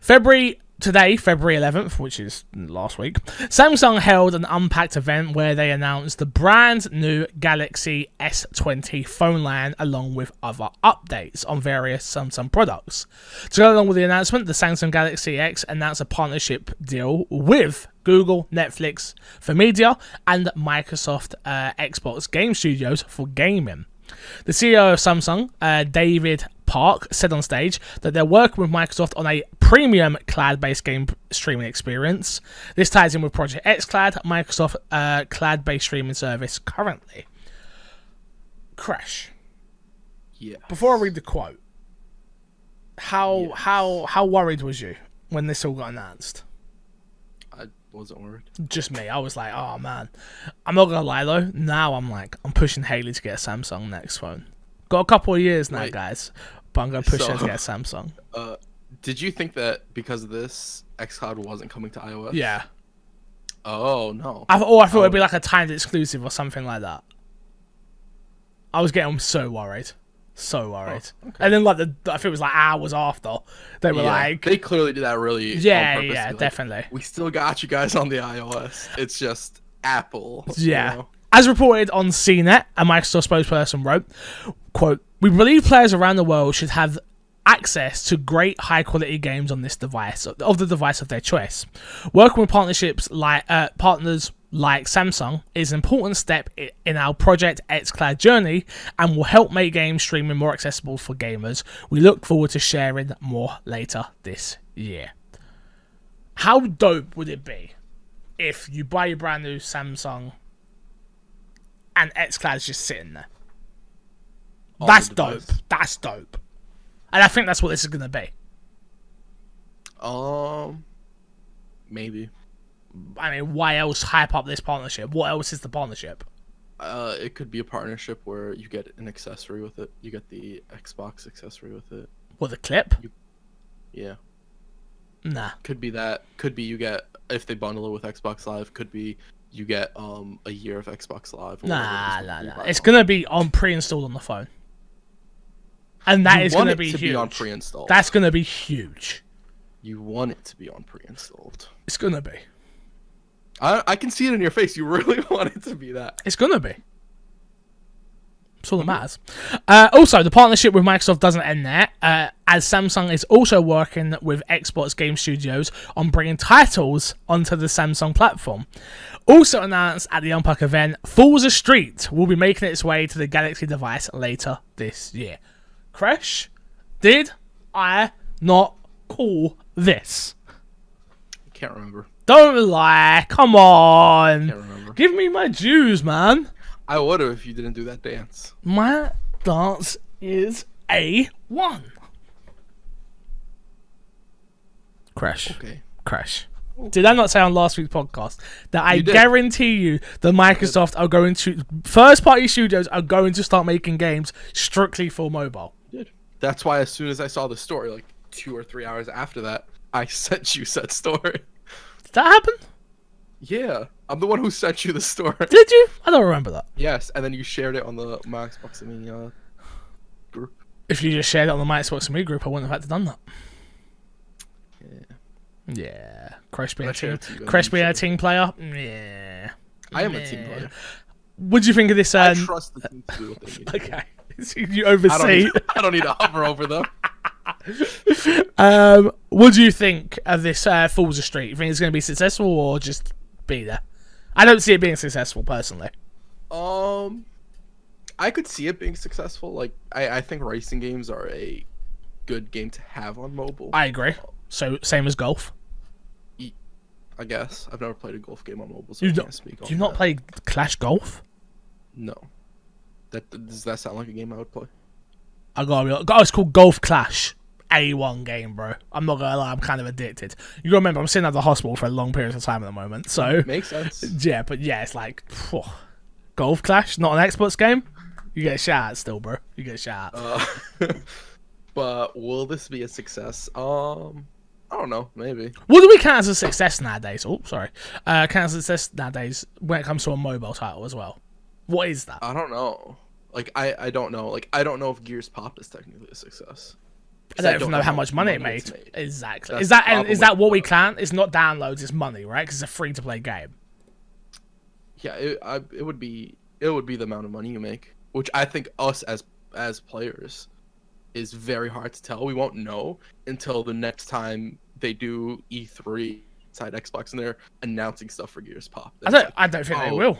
February 11th, which is last week, Samsung held an Unpacked event where they announced the brand new Galaxy S20 phone line along with other updates on various Samsung products. To go along with the announcement, the Samsung Galaxy X announced a partnership deal with Google, Netflix for media, and Microsoft Xbox Game Studios for gaming. The CEO of Samsung, David Park, said on stage that they're working with Microsoft on a premium cloud-based game streaming experience. This ties in with Project XClad, Microsoft cloud-based streaming service currently. Crash. Yeah. Before I read the quote, how worried was you when this all got announced? I wasn't worried. Just me. I was like, oh man. I'm not gonna lie though. Now I'm pushing Haley to get a Samsung next phone. Got a couple of years now, guys. But I'm gonna push her to get a Samsung. Did you think that because of this, XCloud wasn't coming to iOS? Yeah. Oh no. I thought it'd be like a timed exclusive or something like that. I was getting so worried. So worried. Oh, okay. And then I think it was like hours after, they were like, they clearly did that really on purpose. Yeah, definitely. We still got you guys on the iOS. It's just Apple. Yeah. You know? As reported on CNET, a Microsoft spokesperson wrote, quote, "We believe players around the world should have access to great high-quality games on this device, of the device of their choice. Working with partners like Samsung, is an important step in our Project xCloud journey and will help make game streaming more accessible for gamers. We look forward to sharing more later this year. How dope would it be if you buy your brand new Samsung and xCloud's just sitting there? That's dope. That's dope. And I think that's what this is going to be. Maybe. I mean, why else hype up this partnership? What else is the partnership? It could be a partnership where you get an accessory with it. You get the Xbox accessory with it. What, the clip? Yeah. Nah. Could be that. Could be you get, if they bundle it with Xbox Live, could be you get a year of Xbox Live. Nah. It's going to be pre-installed on the phone. And that is going to be huge. Be on pre-installed. That's going to be huge. You want it to be on pre-installed. It's going to be. I can see it in your face. You really want it to be that. It's going to be. That's all that matters. Also, the partnership with Microsoft doesn't end there, as Samsung is also working with Xbox Game Studios on bringing titles onto the Samsung platform. Also announced at the Unpack event, Forza Street will be making its way to the Galaxy device later this year. Crash, did I not call this? Can't remember. Don't lie. Come on. Can't remember. Give me my dues, man. I would have if you didn't do that dance. My dance is A1. Crash. Okay. Crash. Did I not say on last week's podcast that I guarantee you that Microsoft are going to, first-party studios are going to start making games strictly for mobile? You did. That's why as soon as I saw the story, like 2 or 3 hours after that, I sent you said story. Did that happen? Yeah, I'm the one who sent you the story. Did you? I don't remember that. Yes, and then you shared it on the My Xbox and Me group. If you just shared it on the My Xbox and Me group, I wouldn't have had to done that. Yeah. Crash being a team player? Yeah. I am a team player. What do you think of this? I trust the team to do what they need. Okay. You oversee. I don't need to hover over them. What do you think of this Forza Street? You think it's going to be successful or just be there? I don't see it being successful personally. I could see it being successful. Like I think racing games are a good game to have on mobile. I agree. So same as golf. I guess I've never played a golf game on mobile, so I can't speak on do you not play Clash Golf? No. Does that sound like a game I would play? It's called Golf Clash. A1 game, bro. I'm not gonna lie, I'm kind of addicted. You gotta remember, I'm sitting at the hospital for a long period of time at the moment, so makes sense. Yeah, but yeah, it's like Golf Clash, not an Xbox game. You get a shout out still, bro. You get a shout out. But will this be a success? I don't know. Maybe. What do we count as a success nowadays? Oh, sorry. Count as a success nowadays when it comes to a mobile title as well. What is that? I don't know. Like I don't know. Like I don't know if Gears Pop is technically a success. I don't even know how much money it made. Exactly. That's is that what we count? It's not downloads, it's money, right? Because it's a free to play game. Yeah, it would be the amount of money you make, which I think us as players is very hard to tell. We won't know until the next time they do E3 inside Xbox and they're announcing stuff for Gears Pop. I don't think they will.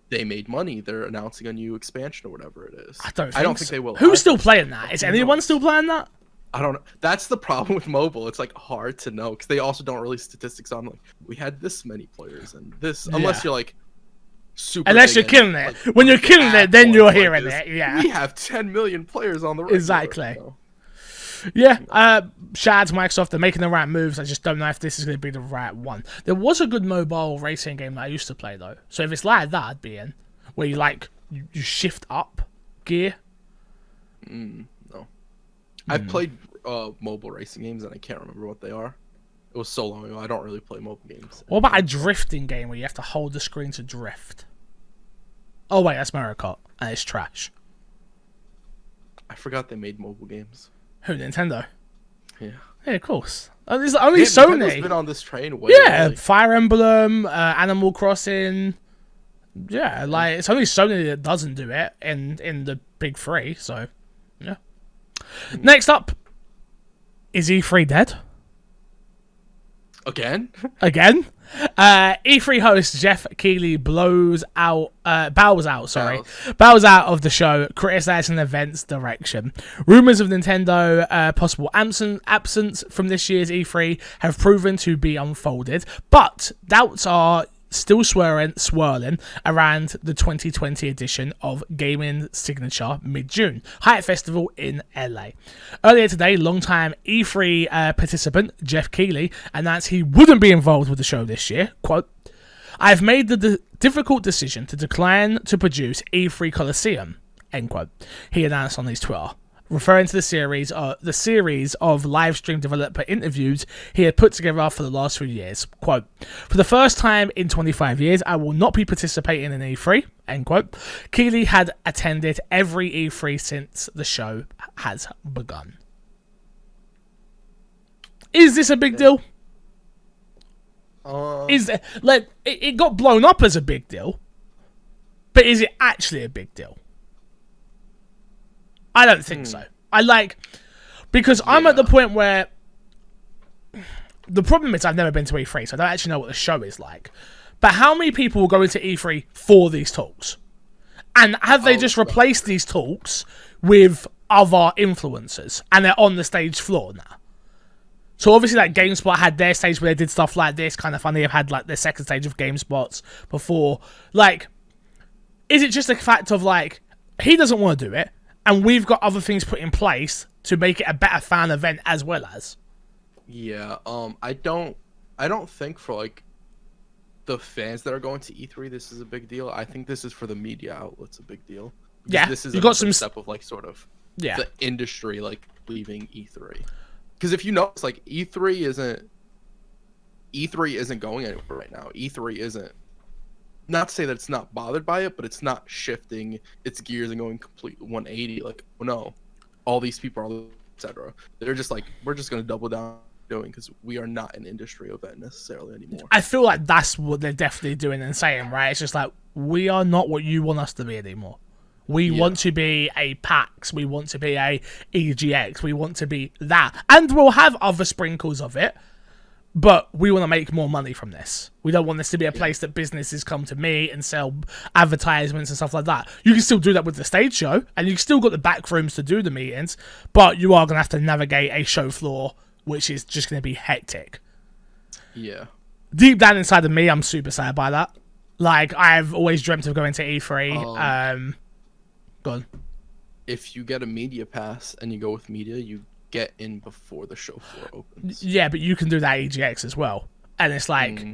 They made money. They're announcing a new expansion or whatever it is. I don't think they will. Who's still playing that? Is anyone still playing that? I don't know. That's the problem with mobile. It's like hard to know because they also don't release statistics on like we had this many players and this unless you're like super. Unless you're killing it. Like, when you're killing it, then you're hearing it. Yeah. We have 10 million players on the regular. Exactly. Yeah. Shout out to Microsoft. They're making the right moves. I just don't know if this is going to be the right one. There was a good mobile racing game that I used to play though. So if it's like that, I'd be in. Where you like you shift up gear. No. I've played mobile racing games and I can't remember what they are. It was so long ago. I don't really play mobile games. What about a drifting game where you have to hold the screen to drift? Oh wait, that's Mario Kart and it's trash. I forgot they made mobile games. Who, Nintendo? Yeah. Yeah, of course. There's only Sony. Nintendo's been on this train way. Yeah, Fire Emblem, Animal Crossing. Yeah, like it's only Sony that doesn't do it in the big three. So, yeah. Next up, is E3 dead? Again? Again? E3 host Jeff Keighley bows out of the show, criticizing the event's direction. Rumors of Nintendo possible absence from this year's E3 have proven to be unfolded, but doubts are still swirling around the 2020 edition of Gaming Signature mid-June Hype Festival in LA. Earlier today, longtime E3 participant Jeff Keighley announced he wouldn't be involved with the show this year. Quote, "I've made the difficult decision to decline to produce E3 Coliseum," end quote. He announced on his Twitter, referring to the series of live stream developer interviews he had put together for the last few years. Quote, "For the first time in 25 years, I will not be participating in E3, end quote. Keighley had attended every E3 since the show has begun. Is this a big deal? It got blown up as a big deal, but is it actually a big deal? I don't think so. Because I'm at the point where the problem is I've never been to E3, so I don't actually know what the show is like. But how many people will go into E3 for these talks? And have they just replaced these talks with other influencers and they're on the stage floor now? So obviously, like, GameSpot had their stage where they did stuff like this, kind of funny. They've had like their second stage of GameSpots before. Like, is it just a fact of like he doesn't want to do it? And we've got other things put in place to make it a better fan event as well as. Yeah, I don't think for like the fans that are going to E3 this is a big deal. I think this is for the media outlets a big deal. Yeah, this is you got some step of like sort of the industry like leaving E3. Because if you notice, like E3 isn't going anywhere right now. E3 isn't. Not to say that it's not bothered by it, but it's not shifting its gears and going complete 180. Like, oh no, all these people are, etc. They're just like, we're just gonna double down doing because we are not an industry event necessarily anymore. I feel like that's what they're definitely doing and saying, right? It's just like we are not what you want us to be anymore. We want to be a PAX. We want to be a EGX. We want to be that, and we'll have other sprinkles of it. But we want to make more money from this. We don't want this to be a place that businesses come to meet and sell advertisements and stuff like that. You can still do that with the stage show, and you've still got the back rooms to do the meetings, but you are going to have to navigate a show floor, which is just going to be hectic. Yeah. Deep down inside of me, I'm super sad by that. Like, I've always dreamt of going to E3. Go on. If you get a media pass and you go with media, you get in before the show floor opens. Yeah, but you can do that EGX as well. And it's like,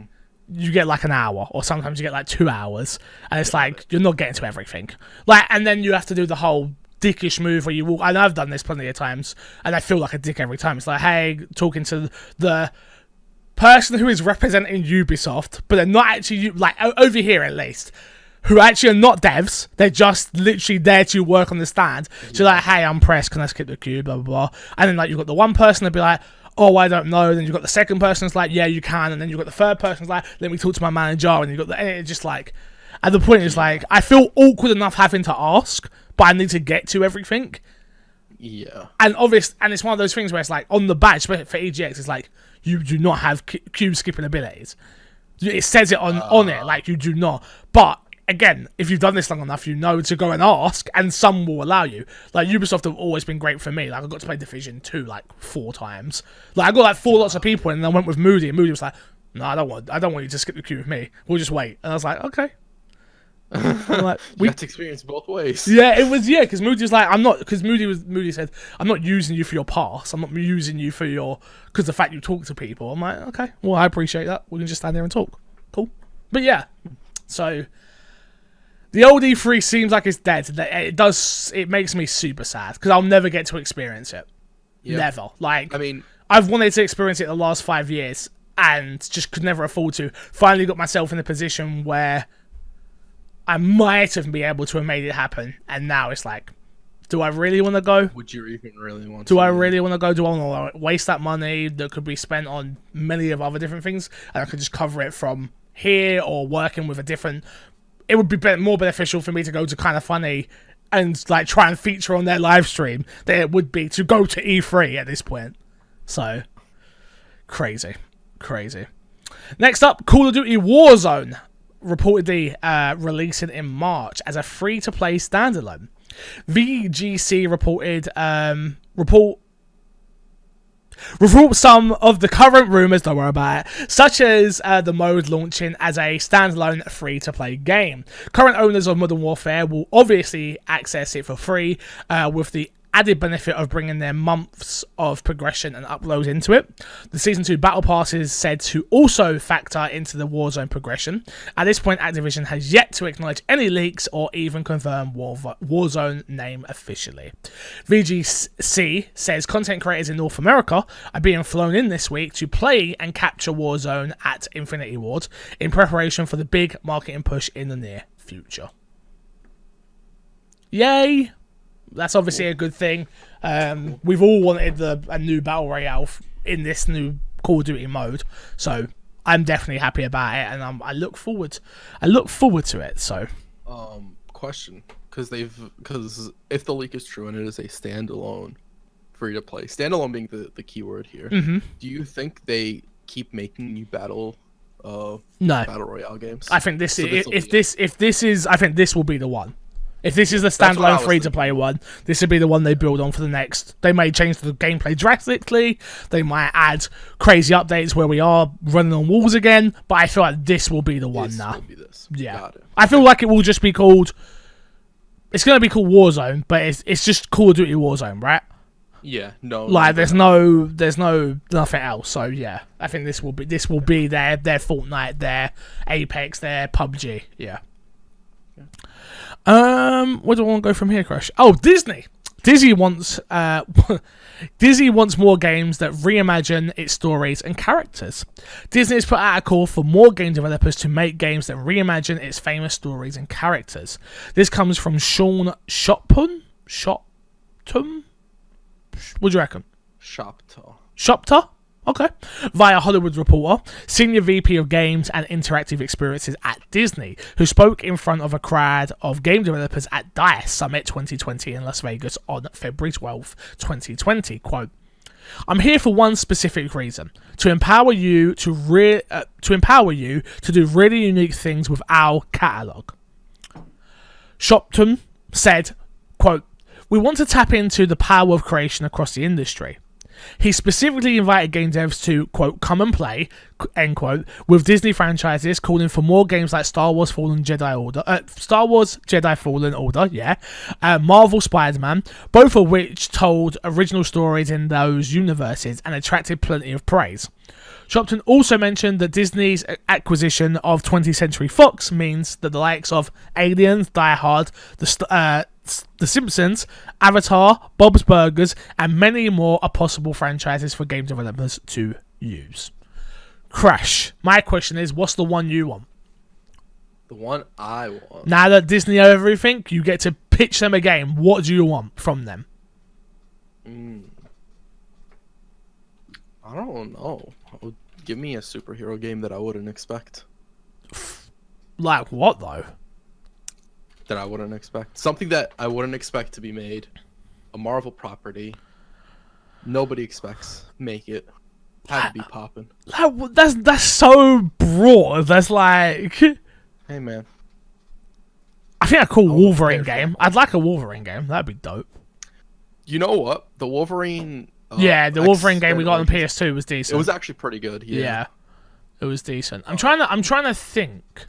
you get like an hour, or sometimes you get like 2 hours. And it's like, you're not getting to everything. Like, and then you have to do the whole dickish move where you walk. And I've done this plenty of times, and I feel like a dick every time. It's like, hey, talking to the person who is representing Ubisoft, but they're not actually, like, over here at least, who actually are not devs. They're just literally there to work on the stand. So like, hey, I'm pressed, can I skip the queue, blah, blah, blah. And then like you've got the one person that'll be like, oh, I don't know. Then you've got the second person that's like, yeah, you can. And then you've got the third person that's like, let me talk to my manager. And you've got and it's just like, at the point it's like, I feel awkward enough having to ask, but I need to get to everything. Yeah. And and it's one of those things where it's like, on the badge for EGX, it's like, you do not have queue skipping abilities. It says it on it, like you do not. But again, if you've done this long enough, you know to go and ask, and some will allow you. Like, Ubisoft have always been great for me. Like, I got to play Division 2 like 4 times. Like, I got like 4 lots of people, and then I went with Moody, and Moody was like, no, I don't want you to skip the queue with me. We'll just wait. And I was like, okay. Like, we got to experience both ways. Yeah, it was, because Moody was like, Moody said, I'm not using you for your pass. I'm not using you for because the fact you talk to people. I'm like, okay, well, I appreciate that. We can just stand there and talk. Cool. But yeah, so the old E3 seems like it's dead. It makes me super sad because I'll never get to experience it. Yep. Never. Like, I mean, I've wanted to experience it the last 5 years and just could never afford to. Finally got myself in a position where I might have been able to have made it happen. And now it's like, do I really want to go? Would you even really want to? Do I really want to go? Do I want to waste that money that could be spent on many of other different things? And I could just cover it from here or working with a different... It would be more beneficial for me to go to Kind of Funny and like try and feature on their live stream than it would be to go to E3 at this point. So, crazy. Crazy. Next up, Call of Duty Warzone reportedly releasing in March as a free-to-play standalone. VGC reported some of the current rumours, don't worry about it, such as the mode launching as a standalone free-to-play game. Current owners of Modern Warfare will obviously access it for free, with the added benefit of bringing their months of progression and uploads into it. The Season 2 Battle Pass is said to also factor into the Warzone progression. At this point, Activision has yet to acknowledge any leaks or even confirm Warzone name officially. VGC says content creators in North America are being flown in this week to play and capture Warzone at Infinity Ward in preparation for the big marketing push in the near future. Yay! That's obviously a good thing. We've all wanted a new Battle Royale in this new Call of Duty mode, so I'm definitely happy about it, and I look forward to it. So, question, because if the leak is true and it is a standalone free to play, standalone being the key word here, do you think they keep making new battle royale games? I think this I think this will be the one. If this is the standalone free-to-play one, this would be the one they build on for the next. They may change the gameplay drastically. They might add crazy updates where we are running on walls again. But I feel like this will be the one now. Will be this. Yeah, Got it. I feel like it will just be called. It's going to be called Warzone, but it's just Call of Duty Warzone, right? Yeah. No. Like there's nothing else. So yeah, I think this will be their Fortnite, their Apex, their PUBG. Yeah. Where do I want to go from here, Crush? Oh, Disney. Disney wants more games that reimagine its stories and characters. Disney has put out a call for more game developers to make games that reimagine its famous stories and characters. This comes from Sean Shopton? What do you reckon? Shopta? Okay. Via Hollywood Reporter, Senior VP of Games and Interactive Experiences at Disney, who spoke in front of a crowd of game developers at DICE Summit 2020 in Las Vegas on February 12, 2020. Quote, "I'm here for one specific reason, to empower you to do really unique things with our catalogue." Shopton said, quote, "We want to tap into the power of creation across the industry." He specifically invited game devs to, quote, "come and play," end quote, with Disney franchises, calling for more games like Star Wars Jedi Fallen Order, Marvel Spider-Man, both of which told original stories in those universes and attracted plenty of praise. Shopton also mentioned that Disney's acquisition of 20th Century Fox means that the likes of Aliens, Die Hard, The Simpsons, Avatar, Bob's Burgers, and many more are possible franchises for game developers to use. Crash, my question is, what's the one you want? The one I want. Now that Disney own everything, you get to pitch them a game. What do you want from them? I don't know. Give me a superhero game that I wouldn't expect. Like what, though? That I wouldn't expect. Something that I wouldn't expect to be made. A Marvel property. Nobody expects. Make it. Have to be popping. That's so broad. That's like... Hey, man. I think a cool Wolverine game. I'd like a Wolverine game. That'd be dope. You know what? The Wolverine... the Wolverine game we got on PS2 was decent. It was actually pretty good. Yeah. It was decent. I'm trying to think.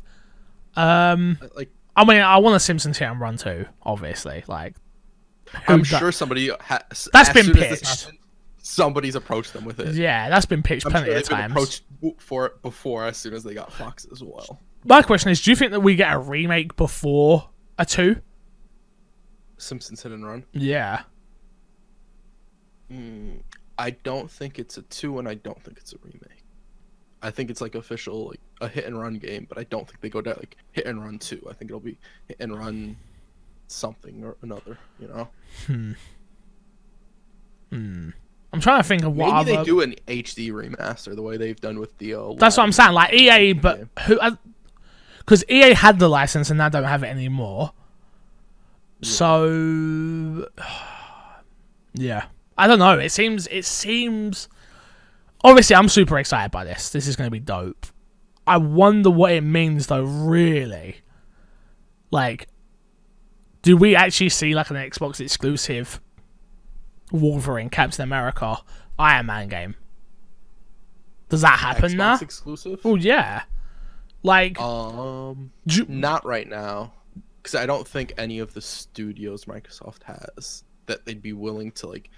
I mean, I want a Simpsons hit and run too, obviously. Like, I'm sure somebody that's been pitched. Somebody's approached them with it. Yeah, that's been pitched plenty of times. Approached for it before, as soon as they got Fox as well. My question is, do you think that we get a remake before a 2? Simpsons Hit and Run? Yeah. I don't think it's a 2, and I don't think it's a remake. I think it's like official, like a hit and run game, but I don't think they go down like hit and run 2. I think it'll be hit and run something or another, you know? I'm trying to think of what maybe they do an HD remaster the way they've done with the. That's what I'm saying. Like EA, but who? Because EA had the license and now don't have it anymore. Yeah. So, yeah, I don't know. It seems Obviously, I'm super excited by this. This is going to be dope. I wonder what it means, though, really. Like, do we actually see, like, an Xbox exclusive Wolverine, Captain America, Iron Man game? Does that happen now? Xbox exclusive? Oh, yeah. Like... not right now. Because I don't think any of the studios Microsoft has that they'd be willing to, like...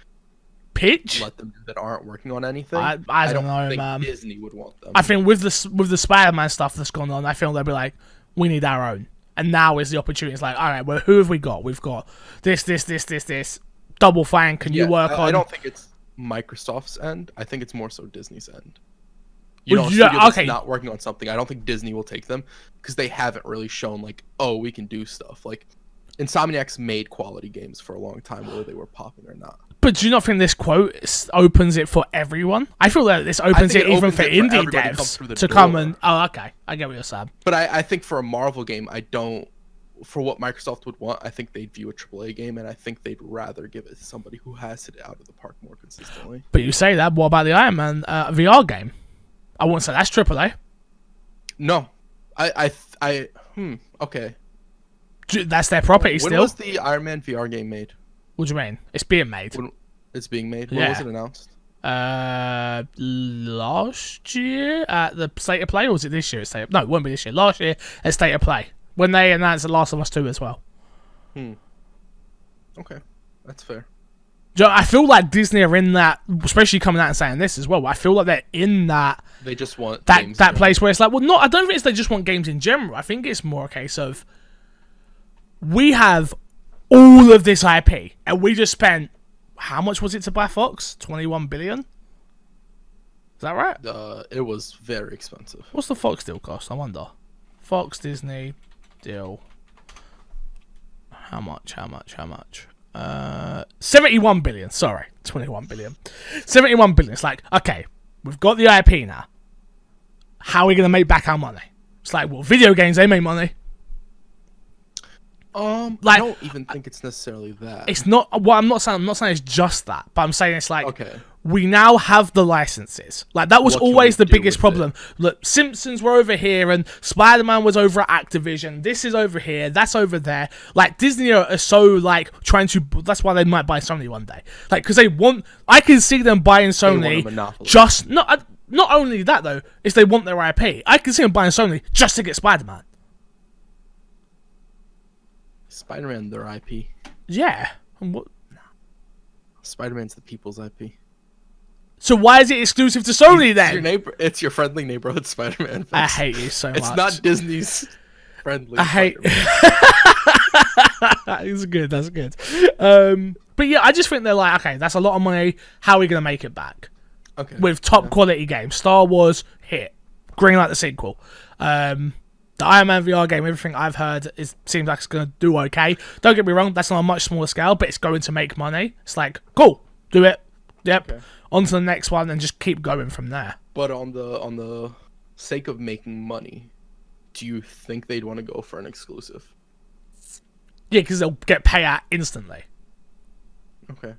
pitch? Let them do that aren't working on anything. I don't know, think man. Disney would want them. I think with the Spider-Man stuff that's gone on, I feel they'll be like, we need our own. And now is the opportunity. It's like, all right, well, who have we got? We've got this. Double Fine, can you work on... I don't think it's Microsoft's end. I think it's more so Disney's end. Okay. Not working on something. I don't think Disney will take them because they haven't really shown, like, oh, we can do stuff. Like, Insomniacs made quality games for a long time, whether they were popping or not. But do you not think this quote opens it for everyone? I feel that this opens it even for indie devs to come and... Oh, okay. I get what you're saying. But I think for a Marvel game, I don't... For what Microsoft would want, I think they'd view a AAA game, and I think they'd rather give it to somebody who has it out of the park more consistently. But you say that, what about the Iron Man VR game? I wouldn't say that's AAA. No. Okay. That's their property still. When was the Iron Man VR game made? What do you mean? It's being made. It's being made? When was it announced? Last year at the State of Play, or was it this year at State of... No, it won't be this year. Last year at State of Play. When they announced The Last of Us 2 as well. Okay. That's fair. I feel like Disney are in that, especially coming out and saying this as well. I feel like they're in that... They just want that place where it's like, well, no, I don't think it's they just want games in general. I think it's more a case of we have all of this IP and we just spent, how much was it to buy Fox? 21 billion? Is that right? It was very expensive. What's the Fox deal cost? I wonder. Fox Disney deal. How much? 71 billion. Sorry, 21 billion. 71 billion. It's like, okay, we've got the IP now. How are we going to make back our money? It's like, well, video games, they make money. I don't even think it's necessarily that. It's not. Well, I'm not saying it's just that, but I'm saying it's like, okay, we now have the licenses. Like, that was always the biggest problem. Look, Simpsons were over here and Spider-Man was over at Activision. This is over here. That's over there. Like, Disney are so, like, trying to... That's why they might buy Sony one day. Like, because they want... I can see them buying Sony just... Not only that, though, is they want their IP. I can see them buying Sony just to get Spider-Man. Spider-Man, their IP. Yeah. And what? Spider-Man's the people's IP. So why is it exclusive to Sony then? It's your friendly neighborhood Spider-Man. I hate you so much. It's not Disney's friendly. I hate. That's good. That's good. But yeah, I just think they're like, okay, that's a lot of money. How are we gonna make it back? Okay. With top quality games, Star Wars hit, greenlight the sequel. The Iron Man VR game, everything I've heard seems like it's gonna do okay. Don't get me wrong, that's on a much smaller scale, but it's going to make money. It's like, cool, do it. Yep. Okay. On to the next one and just keep going from there. But on the sake of making money, do you think they'd want to go for an exclusive? Yeah, because they'll get payout instantly. Okay.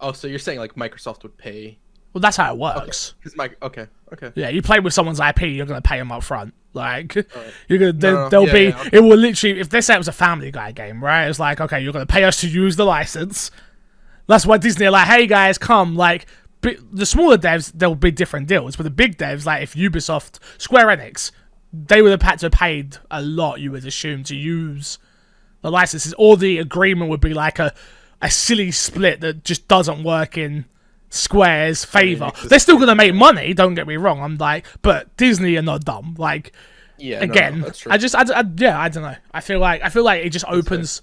Oh, so you're saying like Microsoft would pay? Well, that's how it works. Okay. Yeah, you play with someone's IP, you're gonna pay them up front. Like, right. You're gonna, Okay. It will literally, if they say it was a Family Guy game, right? It's like, okay, you're gonna pay us to use the license. That's why Disney are like, hey guys, come. Like, the smaller devs, there'll be different deals, but the big devs, like if Ubisoft, Square Enix, they would have had to have paid a lot, you would assume, to use the licenses, or the agreement would be like a silly split that just doesn't work in Square's favor. They're still gonna make money, don't get me wrong. I'm like, but Disney are not dumb. Like, yeah, again, no, that's true. I don't know. I feel like it just opens.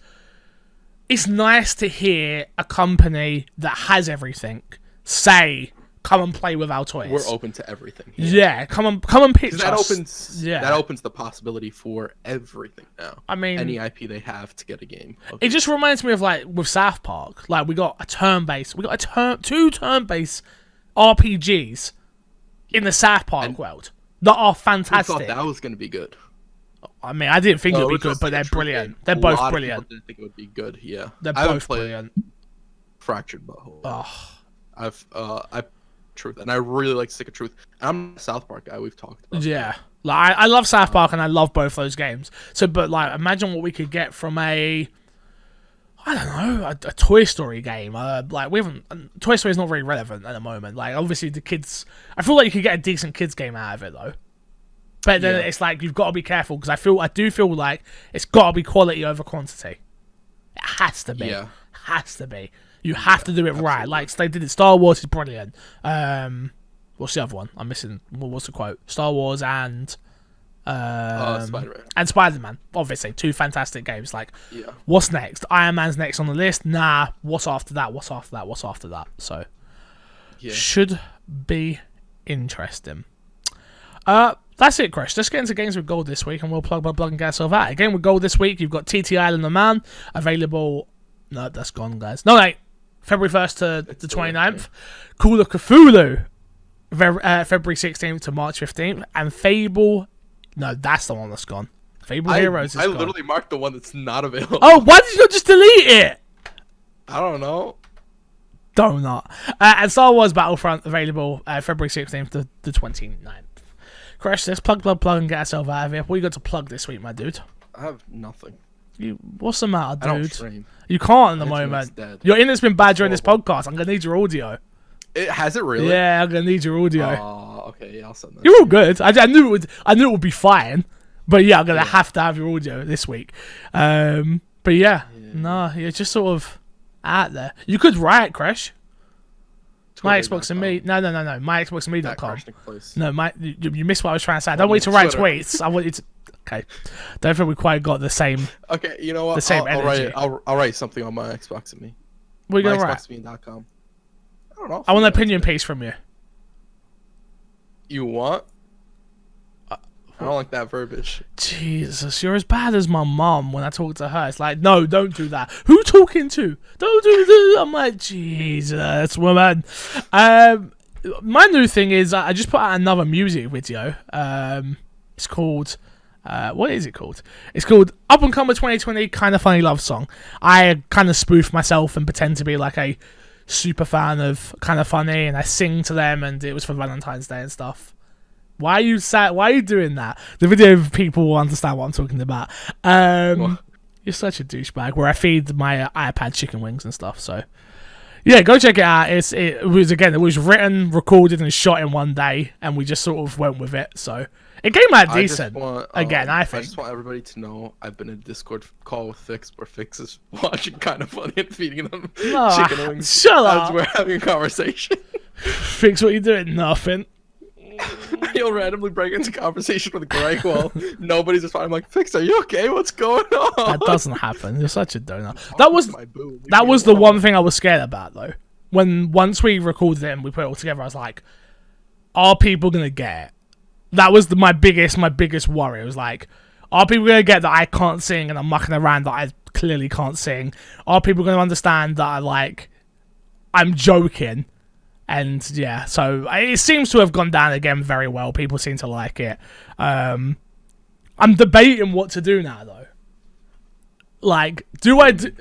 It's nice to hear a company that has everything say, "Come and play with our toys. We're open to everything." Yeah, come and pitch us. That opens the possibility for everything now. I mean, any IP they have to get a game. Okay. It just reminds me of like with South Park. Like we got two turn-based RPGs in the South Park world that are fantastic. I thought that was going to be good. I mean, I didn't think it would be good, but they're brilliant. They're both brilliant. I didn't think it would be good. Yeah, they're both brilliant. Fractured Butthole. Oh. I Truth, and I really like Stick of Truth. And I'm a South Park guy. We've talked about. Yeah, like I love South Park and I love both those games. So, but like, imagine what we could get from I don't know, a Toy Story game. Like we haven't. Toy Story is not very relevant at the moment. Like obviously the kids. I feel like you could get a decent kids game out of it though. But then it's like you've got to be careful because I do feel like it's got to be quality over quantity. It has to be. Yeah. Has to be. You have to do it right. Like they did it. Star Wars is brilliant. What's the other one? I'm missing. What's the quote? Star Wars and Spider-Man. And Spider-Man. Obviously, two fantastic games. Like, what's next? Iron Man's next on the list. Nah. What's after that? What's after that? What's after that? So, should be interesting. That's it, Chris. Let's get into games with gold this week, and we'll plug and get ourselves out. Again, with gold this week, you've got TT Island of Man available. No, that's gone, guys. No, wait. February 1st to the 29th. Call of Cthulhu, February 16th to March 15th. And Fable. No, that's the one that's gone. Fable Heroes is gone. I literally marked the one that's not available. Oh, why did you not just delete it? I don't know. Donut. And Star Wars Battlefront available February 16th to the 29th. Crash, let's plug, and get ourselves out of here. What you got to plug this week, my dude? I have nothing. What's the matter, dude? I don't stream. You can't at the moment. Your internet's been bad during this podcast. I'm going to need your audio. Has it really? Yeah, I'm going to need your audio. Okay, yeah, I'll send that. You're all good. I knew it would be fine. But yeah, I'm going to have to have your audio this week. But yeah, no, you're just sort of out there. You could write, Crash. My Xbox and me. No. MyXboxandme.com. No, you missed what I was trying to say. I don't want you to write tweets. I want you to. Okay. Don't think we quite got the same. Okay, you know what? The same energy. I'll write something on my Xbox and me. What are you gonna write? MyXboxandme.com. I don't know. I want an opinion piece from you. You want? I don't like that verbiage. Jesus, you're as bad as my mom when I talk to her. It's like, no, don't do that. Who you talking to? Don't do that. I'm like, Jesus, woman. My new thing is I just put out another music video. It's called... what is it called? It's called Up and Comer 2020 Kinda Funny Love Song. I kind of spoof myself and pretend to be like a super fan of Kinda Funny, and I sing to them, and it was for Valentine's Day and stuff. Why are you doing that? The video people will understand what I'm talking about. You're such a douchebag. Where I feed my iPad chicken wings and stuff. So yeah, go check it out. It was written, recorded, and shot in one day, and we just sort of went with it. So it came out decent. I think. I just want everybody to know I've been in a Discord call with Fix, where Fix is watching Kinda Funny and feeding them chicken wings. Shut up. As we're having a conversation. Fix, what you doing? Nothing. You'll randomly break into conversation with Greg while nobody's responding. I'm like, Fix, are you okay? What's going on? That doesn't happen. You're such a donut. That was the one thing I was scared about though. Once we recorded it and we put it all together, I was like, are people gonna get it? That was my biggest worry. It was like, are people gonna get that I can't sing and I'm mucking around that I clearly can't sing? Are people gonna understand that I'm joking? And yeah, so it seems to have gone down again very well. People seem to like it. I'm debating what to do now though. Like, do I do?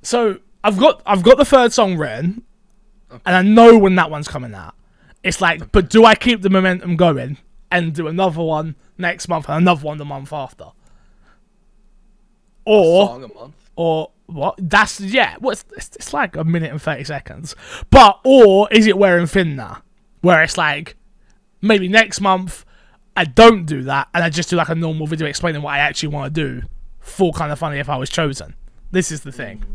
So I've got the third song written, and I know when that one's coming out. It's like, but do I keep the momentum going and do another one next month and another one the month after? Or a song a month? Or what? That's it's like a minute and 30 seconds. Or is it wearing thin now? Where it's like maybe next month I don't do that and I just do like a normal video explaining what I actually want to do for Kinda Funny if I was chosen. This is the thing.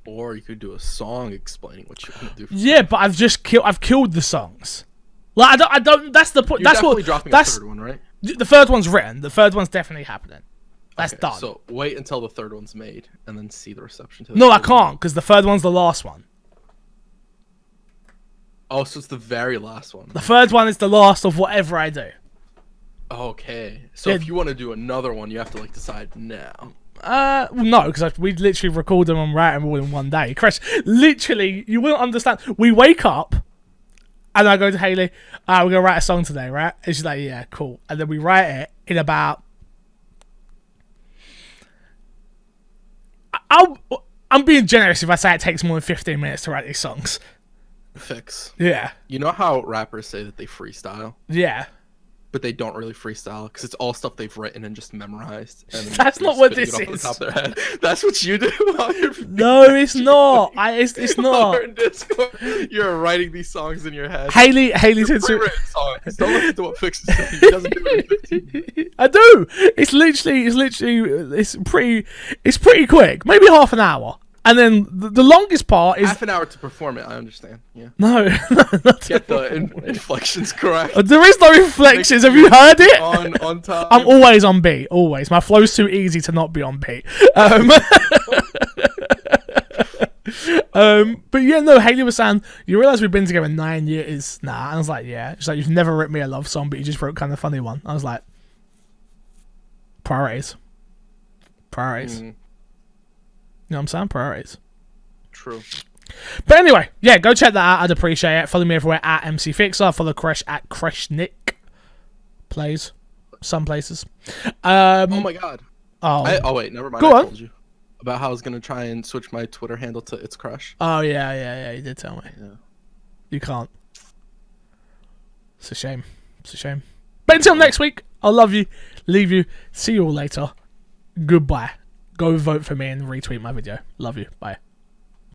Or you could do a song explaining what you want to do. Yeah, but I've killed the songs. Like I don't. That's the point. You're definitely dropping the third one, right? The third one's written. The third one's definitely happening. That's done. So wait until the third one's made and then see the reception to it. No, I can't, because the third one's the last one. Oh, so it's the very last one. The third one is the last of whatever I do. Okay. So if you want to do another one, you have to decide now. No, because we literally record them and write them all in one day. Chris, literally, you wouldn't understand. We wake up, and I go to Haley, we're going to write a song today, right? And she's like, yeah, cool. And then we write it in about... I'm being generous if I say it takes more than 15 minutes to write these songs. Fix. Yeah. You know how rappers say that they freestyle, Yeah. but they don't really freestyle because it's all stuff they've written and just memorized. And That's they're not what spitting this it off the is. top of their head. That's what you do while you're No, it's not. It's not. You're in Discord. You're writing these songs in your head. Haley They're said to pre-written songs. Don't listen to what Fix is saying. He doesn't do it in 15. I do. It's pretty quick. Maybe half an hour. And then the longest part is Half an hour to perform it. I understand. Yeah. no. Get the inflections correct. There is no inflections. Have you heard it? On time. I'm always on beat. Always. My flow's too easy to not be on beat. But yeah, no. Haley was saying, you realise we've been together 9 years now. And I was like, yeah. She's like, you've never written me a love song, but you just wrote kind of funny one. I was like, priorities. You know what I'm saying? Priorities. True. But anyway, yeah, go check that out. I'd appreciate it. Follow me everywhere at MC Fixer. Follow Kresh at Kreshnik. Plays. Some places. Oh my god. Oh. Wait, never mind. Go on. Told you about how I was gonna try and switch my Twitter handle to It's Crush. Oh yeah. You did tell me. Yeah. You can't. It's a shame. But until next week, I'll love you, leave you, see you all later. Goodbye. Go vote for me and retweet my video. Love you. Bye.